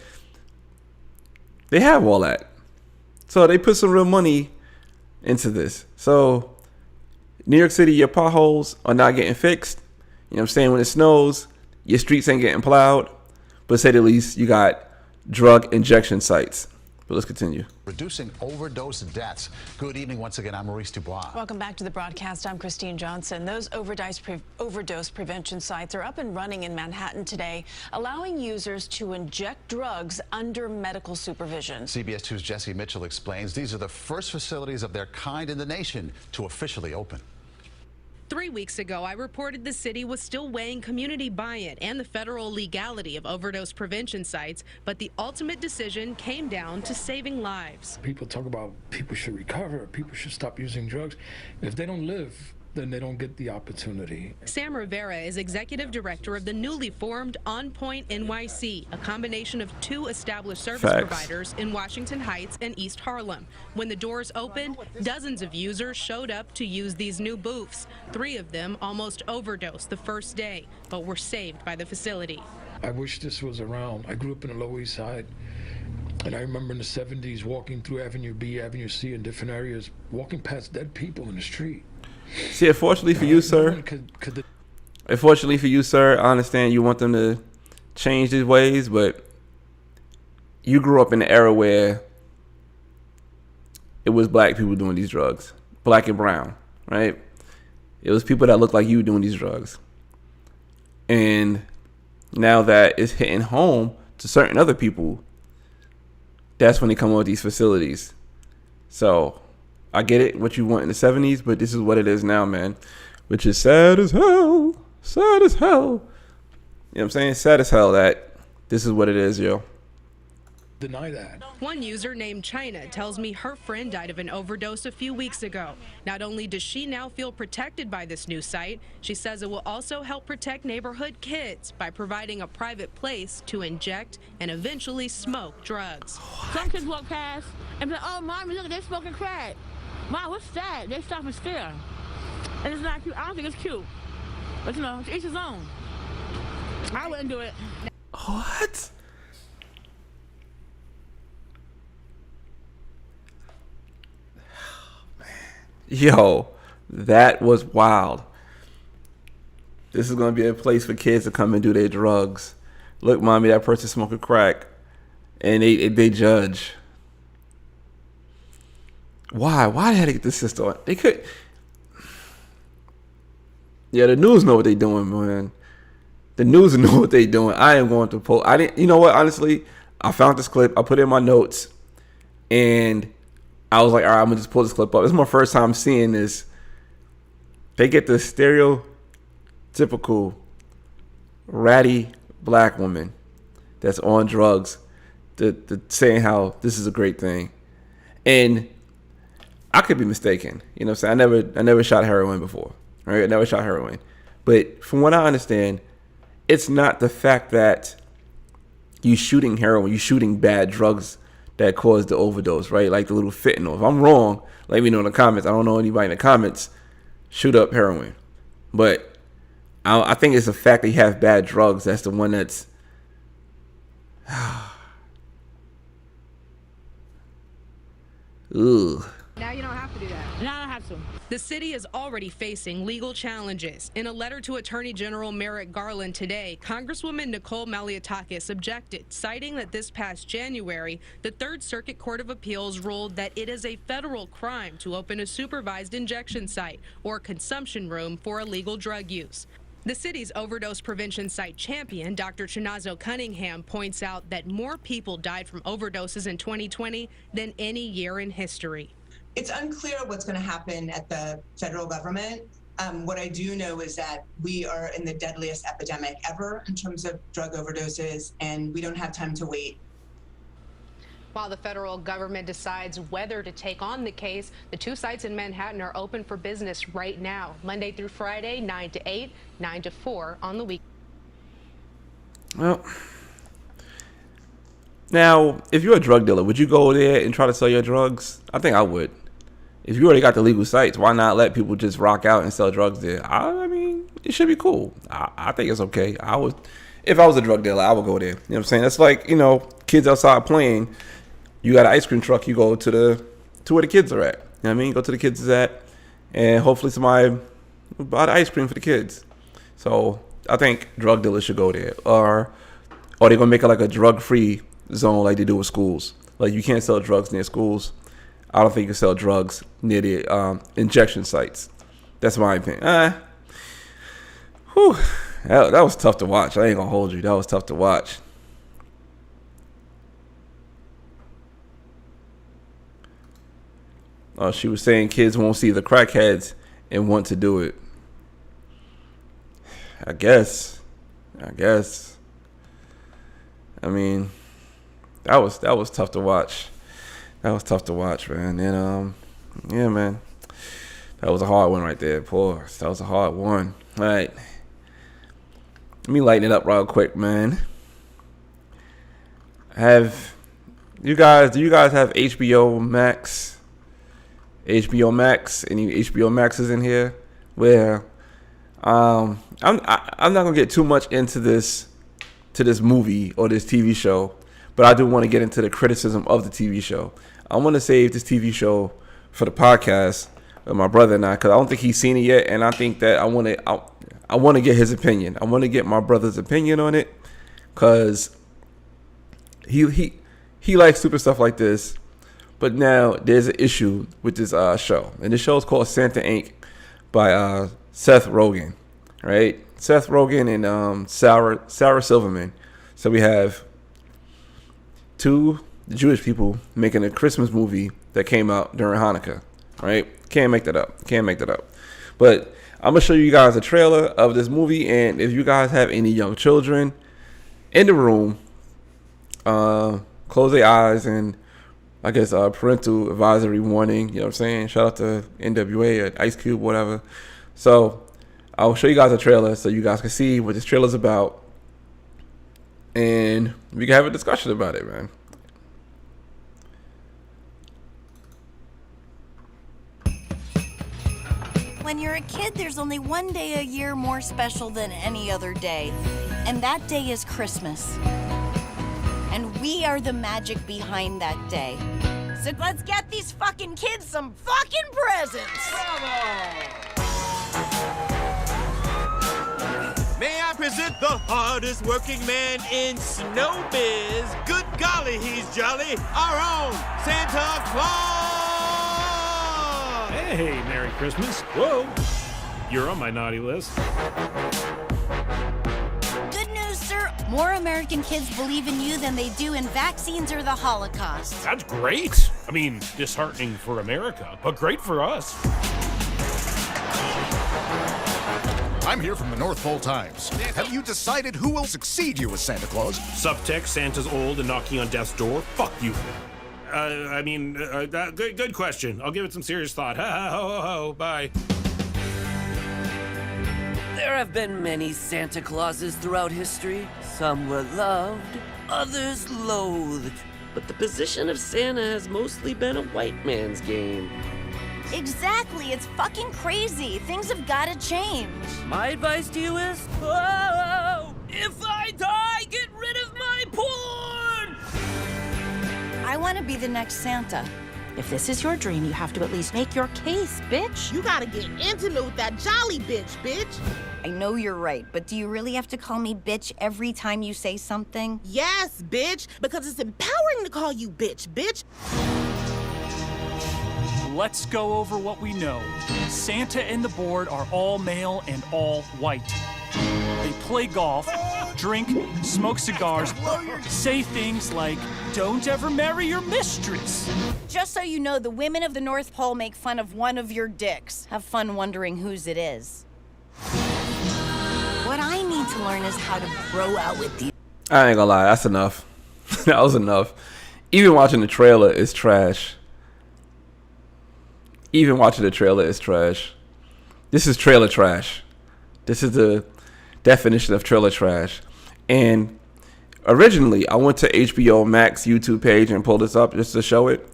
Speaker 2: they have all that. So they put some real money into this. So New York City, your potholes are not getting fixed. You know what I'm saying? When it snows, your streets ain't getting plowed. But to say the least, you got drug injection sites. But let's continue.
Speaker 16: Reducing overdose deaths. Good evening once again. I'm Maurice Dubois.
Speaker 15: Welcome back to the broadcast. I'm Christine Johnson. Those overdose prevention sites are up and running in Manhattan today, allowing users to inject drugs under medical supervision.
Speaker 16: CBS 2's Jesse Mitchell explains these are the first facilities of their kind in the nation to officially open.
Speaker 17: 3 weeks ago, I reported the city was still weighing community buy-in and the federal legality of overdose prevention sites, but the ultimate decision came down to saving lives.
Speaker 18: People talk about people should recover, people should stop using drugs. If they don't live, then they don't get the opportunity.
Speaker 17: Sam Rivera is executive director of the newly formed On Point NYC, a combination of 2 established service providers in Washington Heights and East Harlem. When the doors opened, dozens of users showed up to use these new booths. 3 of them almost overdosed the first day, but were saved by the facility.
Speaker 18: I wish this was around. I grew up in the Lower East Side, and I remember in the 70s walking through Avenue B, Avenue C in different areas, walking past dead people in the street.
Speaker 2: See, unfortunately for you, sir, I understand you want them to change these ways, but you grew up in an era where it was black people doing these drugs, black and brown, right? It was people that looked like you doing these drugs. And now that it's hitting home to certain other people, that's when they come up with these facilities. So I get it, what you want in the 70s, but this is what it is now, man. Which is sad as hell. Sad as hell. You know what I'm saying? Sad as hell that this is what it is, yo.
Speaker 18: Deny that.
Speaker 17: One user named China tells me her friend died of an overdose a few weeks ago. Not only does she now feel protected by this new site, she says it will also help protect neighborhood kids by providing a private place to inject and eventually smoke drugs.
Speaker 19: Some kids walk past and be like, oh, mommy, look, they're smoking crack. Wow, what's that? They stop and stare. And it's not cute. I don't think it's cute. But you know, to each his own. I wouldn't do it.
Speaker 2: What? Yo, that was wild. This is gonna be a place for kids to come and do their drugs. Look, mommy, that person smoking crack, and they judge. Why? Why the hell they get this sister on? They could. Yeah, the news know what they doing, man. The news know what they doing. I am going to post. I didn't. You know what? Honestly, I found this clip. I put it in my notes, and I was like, all right, I'm gonna just pull this clip up. This is my first time seeing this. They get the stereotypical ratty black woman that's on drugs, saying how this is a great thing, and I could be mistaken. You know what I'm saying? I never shot heroin before. Right? I never shot heroin. But from what I understand, it's not the fact that you shooting heroin, you shooting bad drugs that cause the overdose, right? Like the little fentanyl. If I'm wrong, let me know in the comments. I don't know anybody in the comments shoot up heroin. But I think it's the fact that you have bad drugs that's the one that's ugh.
Speaker 17: Now you don't have to do that.
Speaker 19: Now I don't have to.
Speaker 17: The city is already facing legal challenges. In a letter to Attorney General Merrick Garland today, Congresswoman Nicole Malliotakis objected, citing that this past January, the Third Circuit Court of Appeals ruled that it is a federal crime to open a supervised injection site or consumption room for illegal drug use. The city's overdose prevention site champion, Dr. Chinazo Cunningham, points out that more people died from overdoses in 2020 than any year in history.
Speaker 20: It's unclear what's going to happen at the federal government. What I do know is that we are in the deadliest epidemic ever in terms of drug overdoses, and we don't have time to wait.
Speaker 17: While the federal government decides whether to take on the case, the two sites in Manhattan are open for business right now, Monday through Friday, 9 to 8, 9 to 4 on the week.
Speaker 2: Well, now, if you're a drug dealer, would you go there and try to sell your drugs? I think I would. If you already got the legal sites, why not let people just rock out and sell drugs there? I mean, it should be cool. I think it's okay. If I was a drug dealer, I would go there. You know what I'm saying? That's like, you know, kids outside playing. You got an ice cream truck, you go to where the kids are at. You know what I mean? Go to the kids is at, and hopefully somebody buy the ice cream for the kids. So I think drug dealers should go there. Or they're going to make it like a drug-free zone like they do with schools. Like, you can't sell drugs near schools. I don't think you can sell drugs near the injection sites. That's my opinion. Whew, that was tough to watch. I ain't going to hold you. That was tough to watch. She was saying kids won't see the crackheads and want to do it. I guess. I mean, that was tough to watch. That was tough to watch, man. And yeah, man, that was a hard one right there. Poor, that was a hard one. All right, let me lighten it up real quick, man. Do you guys have HBO Max? HBO Max? Any HBO Maxes in here? Where I'm not gonna get too much into this movie or this TV show, but I do want to get into the criticism of the TV show. I want to save this TV show for the podcast with my brother and I, because I don't think he's seen it yet, and I think that I want to get his opinion. I want to get my brother's opinion on it, because he likes stupid stuff like this. But now there's an issue with this show, and this show is called Santa Inc. by Seth Rogen, right? Seth Rogen and Sarah Silverman. So we have two Jewish people making a Christmas movie that came out during Hanukkah, right? Can't make that up. But I'm gonna show you guys a trailer of this movie, and if you guys have any young children in the room, close their eyes, and I guess parental advisory warning, you know what I'm saying? Shout out to NWA or Ice Cube, whatever. So I'll show you guys a trailer so you guys can see what this trailer's about, and we can have a discussion about it, man.
Speaker 21: When you're a kid, there's only one day a year more special than any other day, and that day is Christmas. And we are the magic behind that day. So let's get these fucking kids some fucking presents!
Speaker 22: May I present the hardest working man in snowbiz? Good golly, he's jolly. Our own Santa Claus!
Speaker 23: Hey, Merry Christmas. Whoa, you're on my naughty list.
Speaker 21: Good news, sir. More American kids believe in you than they do in vaccines or the Holocaust.
Speaker 23: That's great. I mean, disheartening for America, but great for us.
Speaker 24: I'm here from the North Pole Times. Have you decided who will succeed you as Santa Claus?
Speaker 23: Subtext, Santa's old and knocking on death's door. Fuck you. Good question. I'll give it some serious thought. Ha ho ho ho. Bye.
Speaker 25: There have been many Santa Clauses throughout history. Some were loved, others loathed. But the position of Santa has mostly been a white man's game.
Speaker 21: Exactly, it's fucking crazy. Things have gotta change.
Speaker 25: My advice to you is, oh, if I die, get rid of my porn!
Speaker 21: I want to be the next Santa.
Speaker 26: If this is your dream, you have to at least make your case, bitch.
Speaker 27: You gotta get intimate with that jolly bitch.
Speaker 21: I know you're right, but do you really have to call me bitch every time you say something?
Speaker 27: Yes, bitch, because it's empowering to call you bitch.
Speaker 28: Let's go over what we know. Santa and the board are all male and all white. They play golf, drink, smoke cigars, say things like, don't ever marry your mistress.
Speaker 21: Just so you know, the women of the North Pole make fun of one of your dicks. Have fun wondering whose it is. What I need to learn is how to bro out with you.
Speaker 2: I ain't gonna lie, that's enough. That was enough. Even watching the trailer is trash. Even watching the trailer is trash. This is trailer trash. This is the definition of trailer trash. And originally, I went to HBO Max YouTube page and pulled this up just to show it.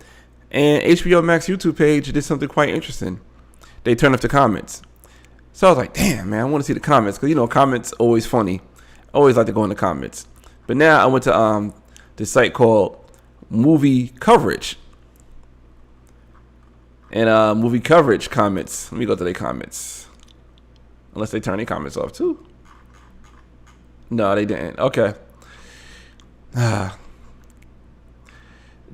Speaker 2: And HBO Max YouTube page did something quite interesting. They turned off the comments. So I was like, damn, man, I want to see the comments. Because, you know, comments always funny. I always like to go in the comments. But now I went to this site called Movie Coverage. And movie coverage comments. Let me go to their comments. Unless they turn their comments off too. No, they didn't. Okay.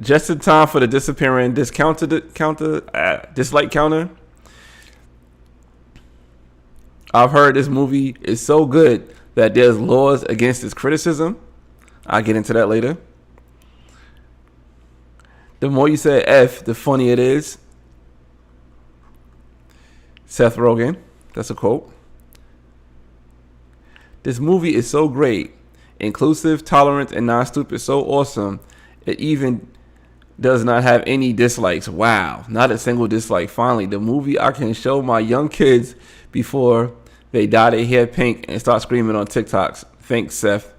Speaker 2: Just in time for the disappearing dislike counter. I've heard this movie is so good that there's laws against its criticism. I'll get into that later. The more you say F, the funnier it is. Seth Rogen, that's a quote. This movie is so great, inclusive, tolerant, and non-stupid, so awesome, it even does not have any dislikes. Wow, not a single dislike. Finally, the movie I can show my young kids before they dye their hair pink and start screaming on TikToks. Thanks, Seth.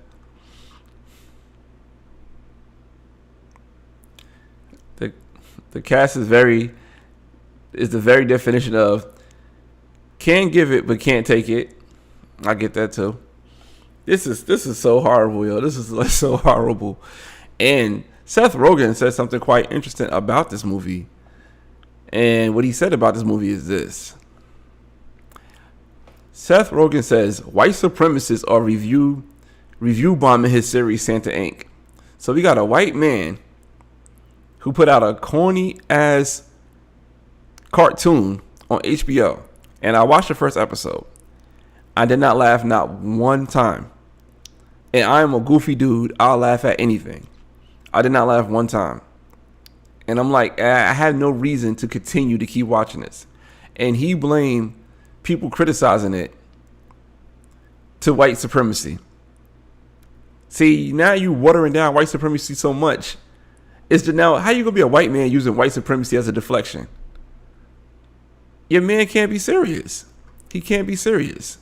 Speaker 2: The cast is the very definition of can give it but can't take it. I get that too. This is so horrible, yo. This is like so horrible. And Seth Rogen said something quite interesting about this movie. And what he said about this movie is this. Seth Rogen says white supremacists are review bombing his series Santa Inc. So we got a white man who put out a corny ass cartoon on HBO. And I watched the first episode. I did not laugh not one time. And I am a goofy dude. I'll laugh at anything. I did not laugh one time. And I'm like, I have no reason to continue to keep watching this. And he blamed people criticizing it to white supremacy. See, now you watering down white supremacy so much. Now, how you going to be a white man using white supremacy as a deflection? Your man can't be serious. He can't be serious.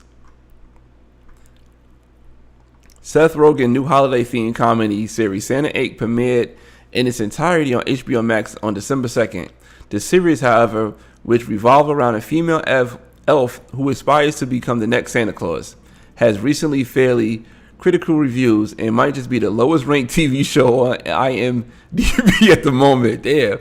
Speaker 2: Seth Rogen new holiday themed comedy series Santa Inc. premiered in its entirety on HBO Max on December 2nd. The series, however, which revolved around a female elf elf who aspires to become the next Santa Claus, has recently fairly critical reviews and might just be the lowest ranked TV show on IMDb at the moment. Damn.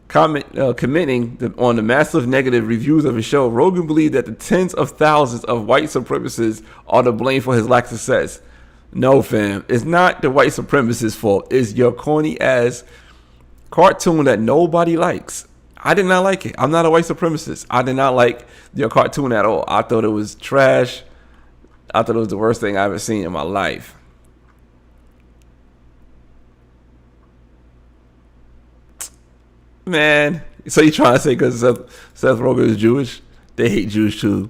Speaker 2: Commenting on the massive negative reviews of his show, Rogen believed that the tens of thousands of white supremacists are to blame for his lack of success. No, fam, it's not the white supremacists' fault. It's your corny ass cartoon that nobody likes. I did not like it. I'm not a white supremacist. I did not like your cartoon at all. I thought it was trash. I thought it was the worst thing I've ever seen in my life. Man, so you trying to say because Seth Rogen is Jewish, they hate Jews too?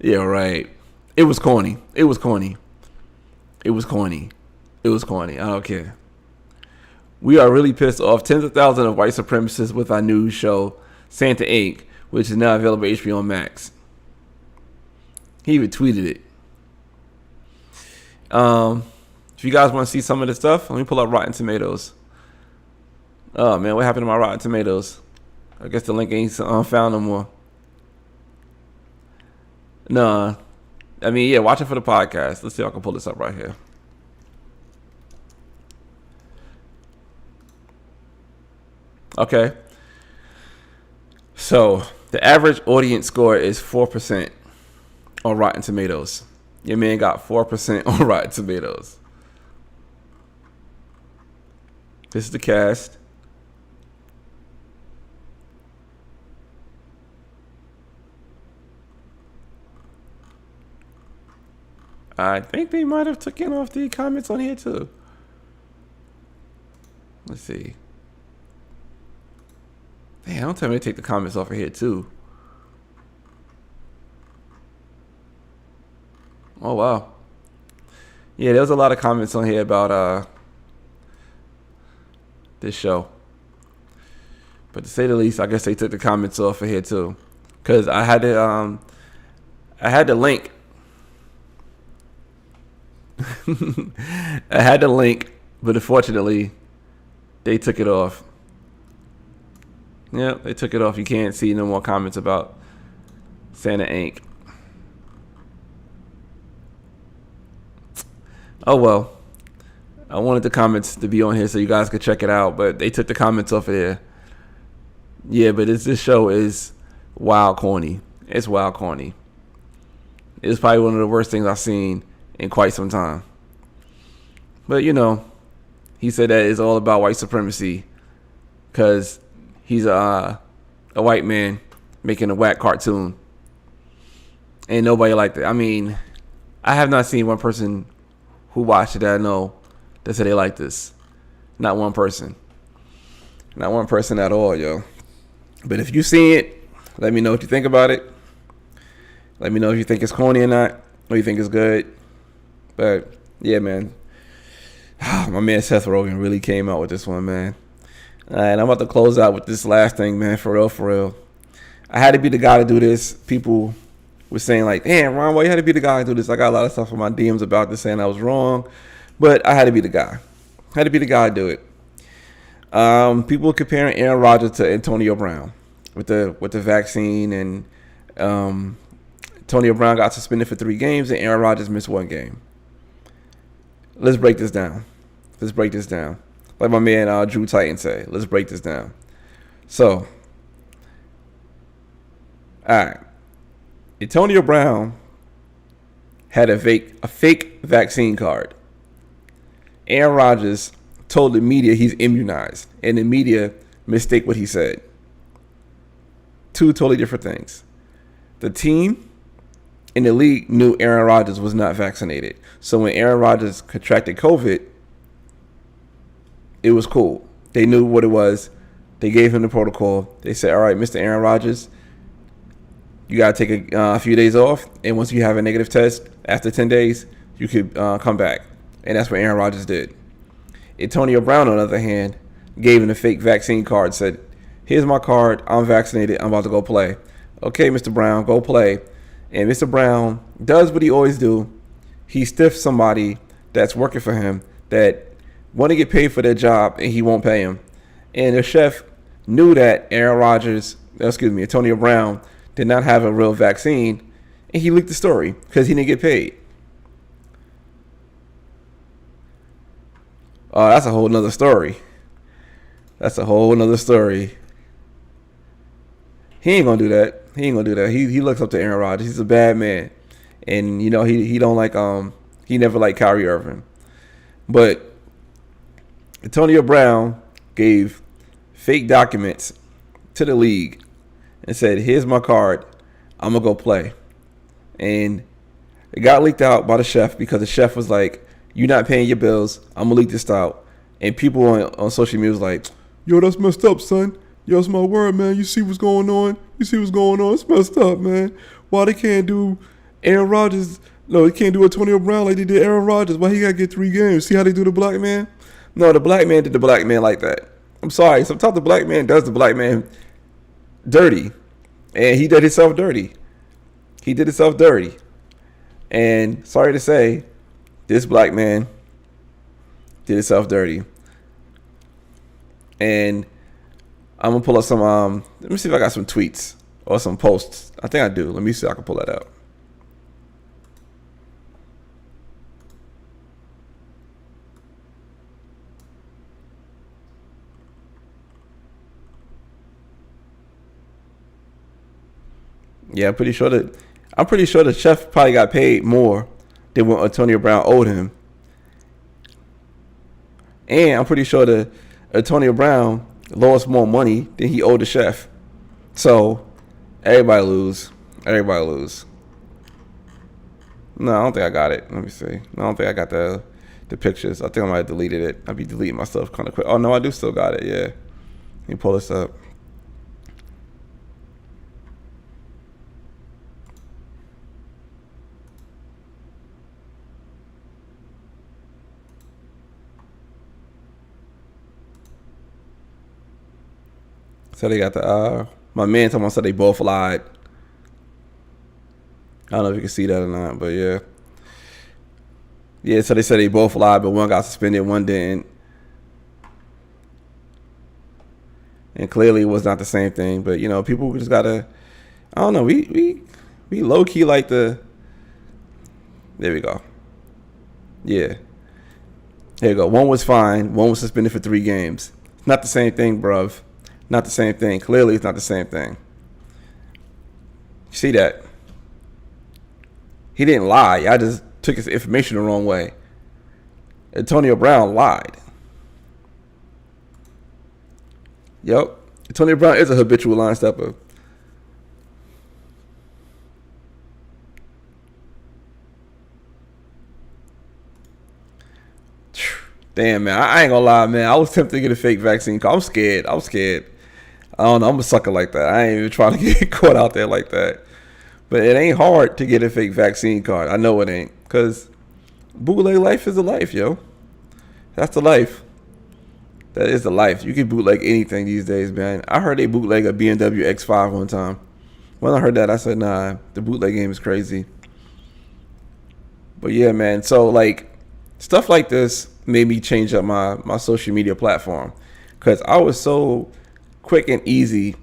Speaker 2: Yeah, right. It was corny. It was corny. It was corny. It was corny. I don't care. We are really pissed off tens of thousands of white supremacists with our new show, Santa Inc., which is now available at HBO Max. He even tweeted it. If you guys want to see some of the stuff, let me pull up Rotten Tomatoes. Oh man, what happened to my Rotten Tomatoes? I guess the link ain't found no more. Nah. I mean, yeah, watch it for the podcast. Let's see if I can pull this up right here. Okay. So, the average audience score is 4% on Rotten Tomatoes. Your man got 4% on Rotten Tomatoes. This is the cast. I think they might have taken off the comments on here too. Let's see. Damn, don't tell me to take the comments off of here too. Oh wow. Yeah, there was a lot of comments on here about this show. But to say the least, I guess they took the comments off of here too. Cause I had the link. I had the link, but unfortunately, they took it off. Yeah, they took it off. You can't see no more comments about Santa Inc. Oh well. I wanted the comments to be on here so you guys could check it out, but they took the comments off of here. Yeah, but this show is wild corny. It's wild corny. It's probably one of the worst things I've seen in quite some time. But you know, he said that it's all about white supremacy because he's a white man making a whack cartoon. Ain't nobody like that. I mean, I have not seen one person who watched it that I know that said they like this. Not one person. Not one person at all, yo. But if you see it, let me know what you think about it. Let me know if you think it's corny or not, or you think it's good. But yeah, man. My man Seth Rogen really came out with this one, man. And I'm about to close out with this last thing, man. For real, for real. I had to be the guy to do this. People were saying like, damn, Ron, why you had to be the guy to do this? I got a lot of stuff on my DMs about this saying I was wrong. But I had to be the guy. I had to be the guy to do it. People comparing Aaron Rodgers to Antonio Brown with the vaccine, and Antonio Brown got suspended for 3 games and Aaron Rodgers missed 1 game. Let's break this down. Let's break this down. Like my man Drew Titan said, let's break this down. So, all right. Antonio Brown had a fake vaccine card. Aaron Rodgers told the media he's immunized, and the media mistake what he said. 2 totally different things. The team in the league knew Aaron Rodgers was not vaccinated. So when Aaron Rodgers contracted COVID, it was cool. They knew what it was. They gave him the protocol. They said, all right, Mr. Aaron Rodgers, you got to take a few days off. And once you have a negative test, after 10 days, you could come back. And that's what Aaron Rodgers did. Antonio Brown, on the other hand, gave him a fake vaccine card, said, here's my card. I'm vaccinated. I'm about to go play. Okay, Mr. Brown, go play. And Mr. Brown does what he always do. He stiffs somebody that's working for him that want to get paid for their job, and he won't pay him. And the chef knew that Aaron Rodgers Antonio Brown did not have a real vaccine, and he leaked the story because he didn't get paid. Oh, that's a whole nother story. That's a whole nother story. He ain't gonna do that. He looks up to Aaron Rodgers. He's a bad man, and you know he don't like he never liked Kyrie Irving, but Antonio Brown gave fake documents to the league and said, "Here's my card. I'm gonna go play," and it got leaked out by the chef because the chef was like, "You're not paying your bills. I'm gonna leak this out," and people on social media was like, "Yo, that's messed up, son. Yo, it's my word, man. You see what's going on? It's messed up, man. Why they can't do Aaron Rodgers? No, they can't do Antonio Brown like they did Aaron Rodgers. Why he got to get 3 games? See how they do the black man? No, the black man did the black man like that. I'm sorry. Sometimes the black man does the black man dirty. And he did himself dirty. And sorry to say, this black man did himself dirty. And I'm going to pull up some, let me see if I got some tweets or some posts. I think I do. Let me see if I can pull that up. Yeah, I'm pretty sure the chef probably got paid more than what Antonio Brown owed him. And I'm pretty sure that Antonio Brown lost more money than he owed the chef. So everybody lose. No, I don't think I got it. Let me see. I don't think I got the pictures. I think I might have deleted it. I'll be deleting my stuff kind of quick. Oh no, I do still got it. Yeah. Let me pull this up. So they got the my man told me said they both lied. I don't know if you can see that or not, but yeah. Yeah, so they said they both lied, but one got suspended, one didn't. And clearly it was not the same thing. But you know, people just gotta, I don't know, we low key like the, there we go. Yeah. There you go. One was fined, one was suspended for 3 games. It's not the same thing, bruv. Not the same thing. Clearly, it's not the same thing. You see that? He didn't lie. I just took his information the wrong way. Antonio Brown lied. Yep. Antonio Brown is a habitual line stepper. Damn, man. I ain't gonna lie, man. I was tempted to get a fake vaccine card. I'm scared. I don't know. I'm a sucker like that. I ain't even trying to get caught out there like that. But it ain't hard to get a fake vaccine card. I know it ain't. Because bootleg life is a life, yo. That's the life. That is the life. You can bootleg anything these days, man. I heard they bootleg a BMW X5 one time. When I heard that, I said, nah, the bootleg game is crazy. But yeah, man. So, like, stuff like this made me change up my social media platform. Because I was so quick and easy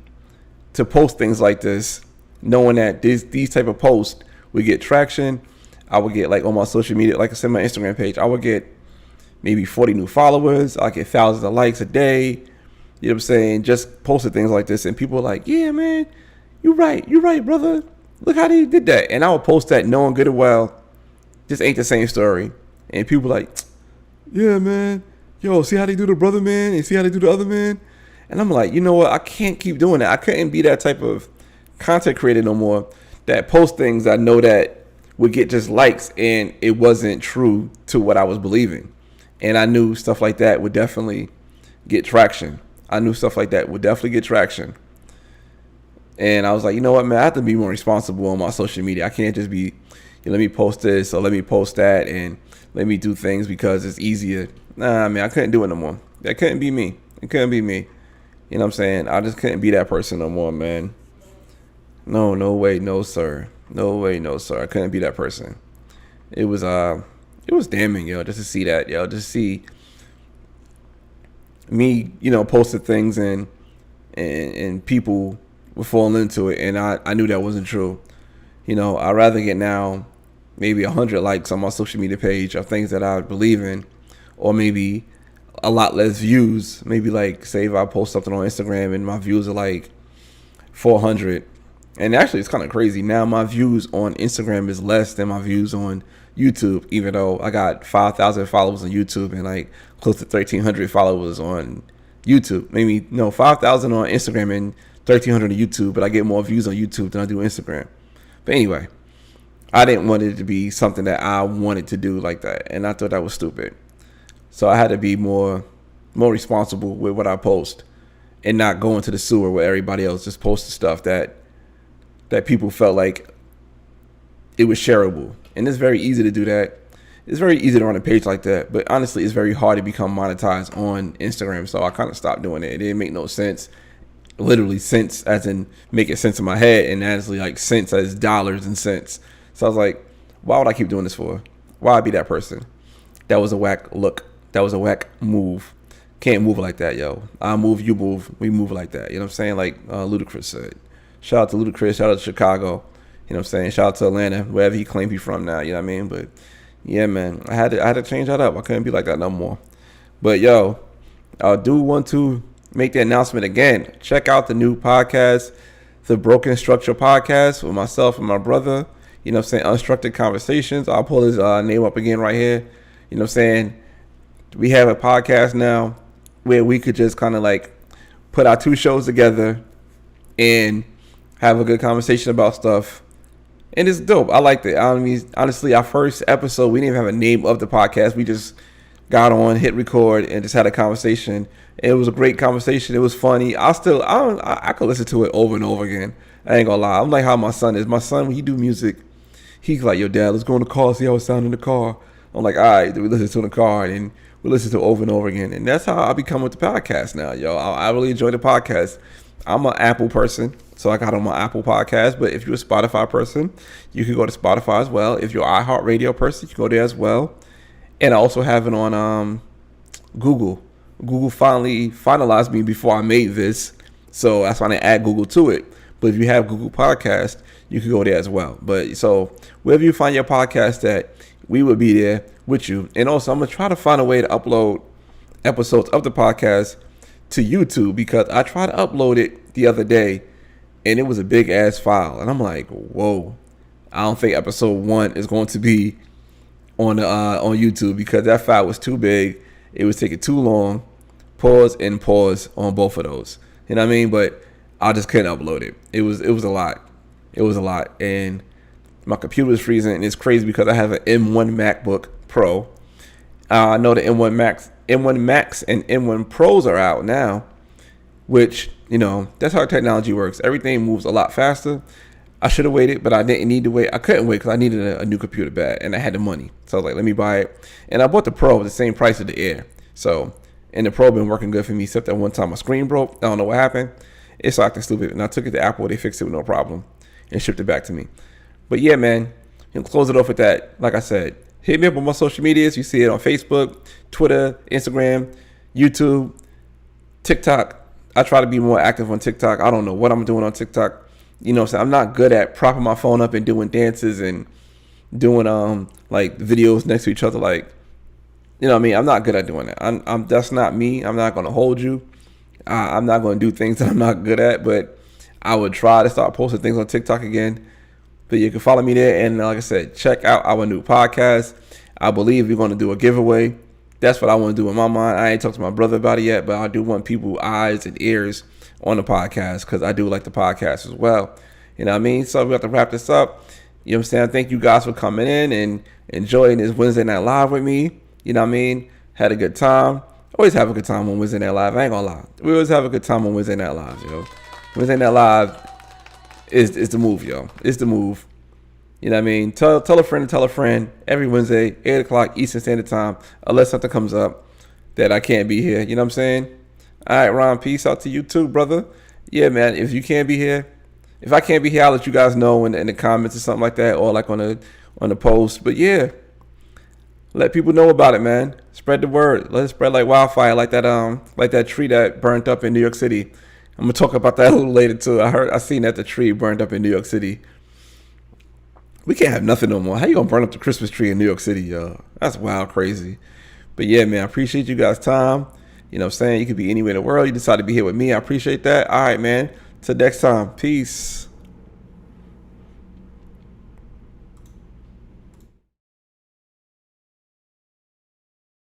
Speaker 2: to post things like this, knowing that these type of posts would get traction. I would get, like, on my social media, like I said, my Instagram page, I would get maybe 40 new followers. I get thousands of likes a day. You know what I'm saying? Just posted things like this, and people are like, yeah, man, you're right, brother. Look how they did that. And I would post that knowing good and well this ain't the same story. And people like, yeah, man, yo, see how they do the brother man and see how they do the other man? And I'm like, you know what? I can't keep doing that. I couldn't be that type of content creator no more that post things I know that would get just likes and it wasn't true to what I was believing. And I knew stuff like that would definitely get traction. And I was like, you know what, man? I have to be more responsible on my social media. I can't just be, let me post this or let me post that and let me do things because it's easier. Nah, man, I couldn't do it no more. That couldn't be me. It couldn't be me. You know what I'm saying? I just couldn't be that person no more, man. No way, no sir. No way, no sir. I couldn't be that person. It was damning, yo, just to see that, yo, just see me, posted things and people would fall into it, and I knew that wasn't true. You know, I'd rather get now maybe 100 likes on my social media page of things that I believe in, or maybe a lot less views. Maybe like, say if I post something on Instagram and my views are like 400, and actually it's kind of crazy. Now my views on Instagram is less than my views on YouTube, even though I got 5,000 followers on YouTube and like close to 1,300 followers on YouTube. Maybe, no, 5,000 on Instagram and 1,300 on YouTube, but I get more views on YouTube than I do Instagram. But anyway, I didn't want it to be something that I wanted to do like that, and I thought that was stupid. So I had to be more responsible with what I post, and not go into the sewer where everybody else just posted stuff that people felt like it was shareable. And it's very easy to do that. It's very easy to run a page like that, but honestly, it's very hard to become monetized on Instagram. So I kind of stopped doing it. It didn't make no sense. Literally sense as in making sense in my head, and actually like sense as dollars and cents. So I was like, why would I keep doing this for? Why I be that person? That was a whack look. That was a whack move. Can't move like that, yo. I move, you move, we move like that. You know what I'm saying? Like Ludacris said. Shout out to Ludacris. Shout out to Chicago. You know what I'm saying? Shout out to Atlanta, wherever he claimed he's from now. You know what I mean? But yeah, man, I had to change that up. I couldn't be like that no more. But yo, I do want to make the announcement again. Check out the new podcast, the Broken Structure Podcast, with myself and my brother. You know what I'm saying? Unstructured Conversations. I'll pull his name up again right here. You know what I'm saying? We have a podcast now where we could just kind of like put our two shows together and have a good conversation about stuff. And it's dope. I liked it. I mean, honestly, our first episode, we didn't even have a name of the podcast. We just got on, hit record, and just had a conversation. It was a great conversation. It was funny. I could listen to it over and over again. I ain't gonna lie. I'm like how my son is. My son, when he do music, he's like, yo, Dad, let's go in the car, see how it sound in the car. I'm like, all right, we listen to it in the car, and we listen to it over and over again. And that's how I become with the podcast now, yo. I really enjoy the podcast. I'm an Apple person, so I got on my Apple podcast. But if you're a Spotify person, you can go to Spotify as well. If you're an iHeartRadio person, you can go there as well. And I also have it on Google. Google finally finalized me before I made this, so that's why I add Google to it. But if you have Google Podcast, you can go there as well. But so wherever you find your podcast at, we will be there with you. And also, I'm gonna try to find a way to upload episodes of the podcast to YouTube, because I tried to upload it the other day and it was a big ass file, and I'm like, whoa, I don't think episode 1 is going to be on YouTube, because that file was too big. It was taking too long. Pause and pause on both of those. You know what I mean? But I just couldn't upload it. It was a lot. It was a lot. And my computer was freezing, and it's crazy because I have an M1 MacBook Pro. I know the M1 Max and M1 Pros are out now, which, you know, that's how technology works. Everything moves a lot faster. I should have waited, but I didn't need to wait. I couldn't wait because I needed a new computer bad, and I had the money. So I was like, let me buy it. And I bought the Pro at the same price as the Air. So, and the Pro been working good for me, except that one time my screen broke. I don't know what happened. It's acting stupid. And I took it to Apple. They fixed it with no problem and shipped it back to me. But yeah, man, you know, close it off with that. Like I said, hit me up on my social medias. You see it on Facebook, Twitter, Instagram, YouTube, TikTok. I try to be more active on TikTok. I don't know what I'm doing on TikTok. You know what I'm saying? I'm not good at propping my phone up and doing dances and doing like videos next to each other. Like, you know what I mean? I'm not good at doing that. I'm that's not me. I'm not going to hold you. I'm not going to do things that I'm not good at, but I would try to start posting things on TikTok again. But you can follow me there. And like I said, check out our new podcast. I believe we're going to do a giveaway. That's what I want to do in my mind. I ain't talked to my brother about it yet, but I do want people eyes and ears on the podcast, because I do like the podcast as well. You know what I mean? So we have to wrap this up. You know what I'm saying? Thank you guys for coming in and enjoying this Wednesday Night Live with me. You know what I mean? Had a good time. Always have a good time on Wednesday Night Live. I ain't gonna lie. We always have a good time on Wednesday Night Live, yo. Wednesday Night Live is the move, yo. It's the move. You know what I mean? Tell a friend to tell a friend every Wednesday, 8 o'clock Eastern Standard Time, unless something comes up that I can't be here. You know what I'm saying? All right, Ron, peace out to you too, brother. Yeah, man, if you can't be here, if I can't be here, I'll let you guys know in the comments or something like that, or like on the post. But yeah, let people know about it, man. Spread the word. Let it spread like wildfire, like that tree that burnt up in New York City. I'm gonna talk about that a little later too. I seen that the tree burned up in New York City. We can't have nothing no more. How you gonna burn up the Christmas tree in New York City, y'all? That's wild, crazy. But yeah, man, I appreciate you guys' time. You know what I'm saying? You could be anywhere in the world. You decided to be here with me. I appreciate that. All right, man. Till next time. Peace.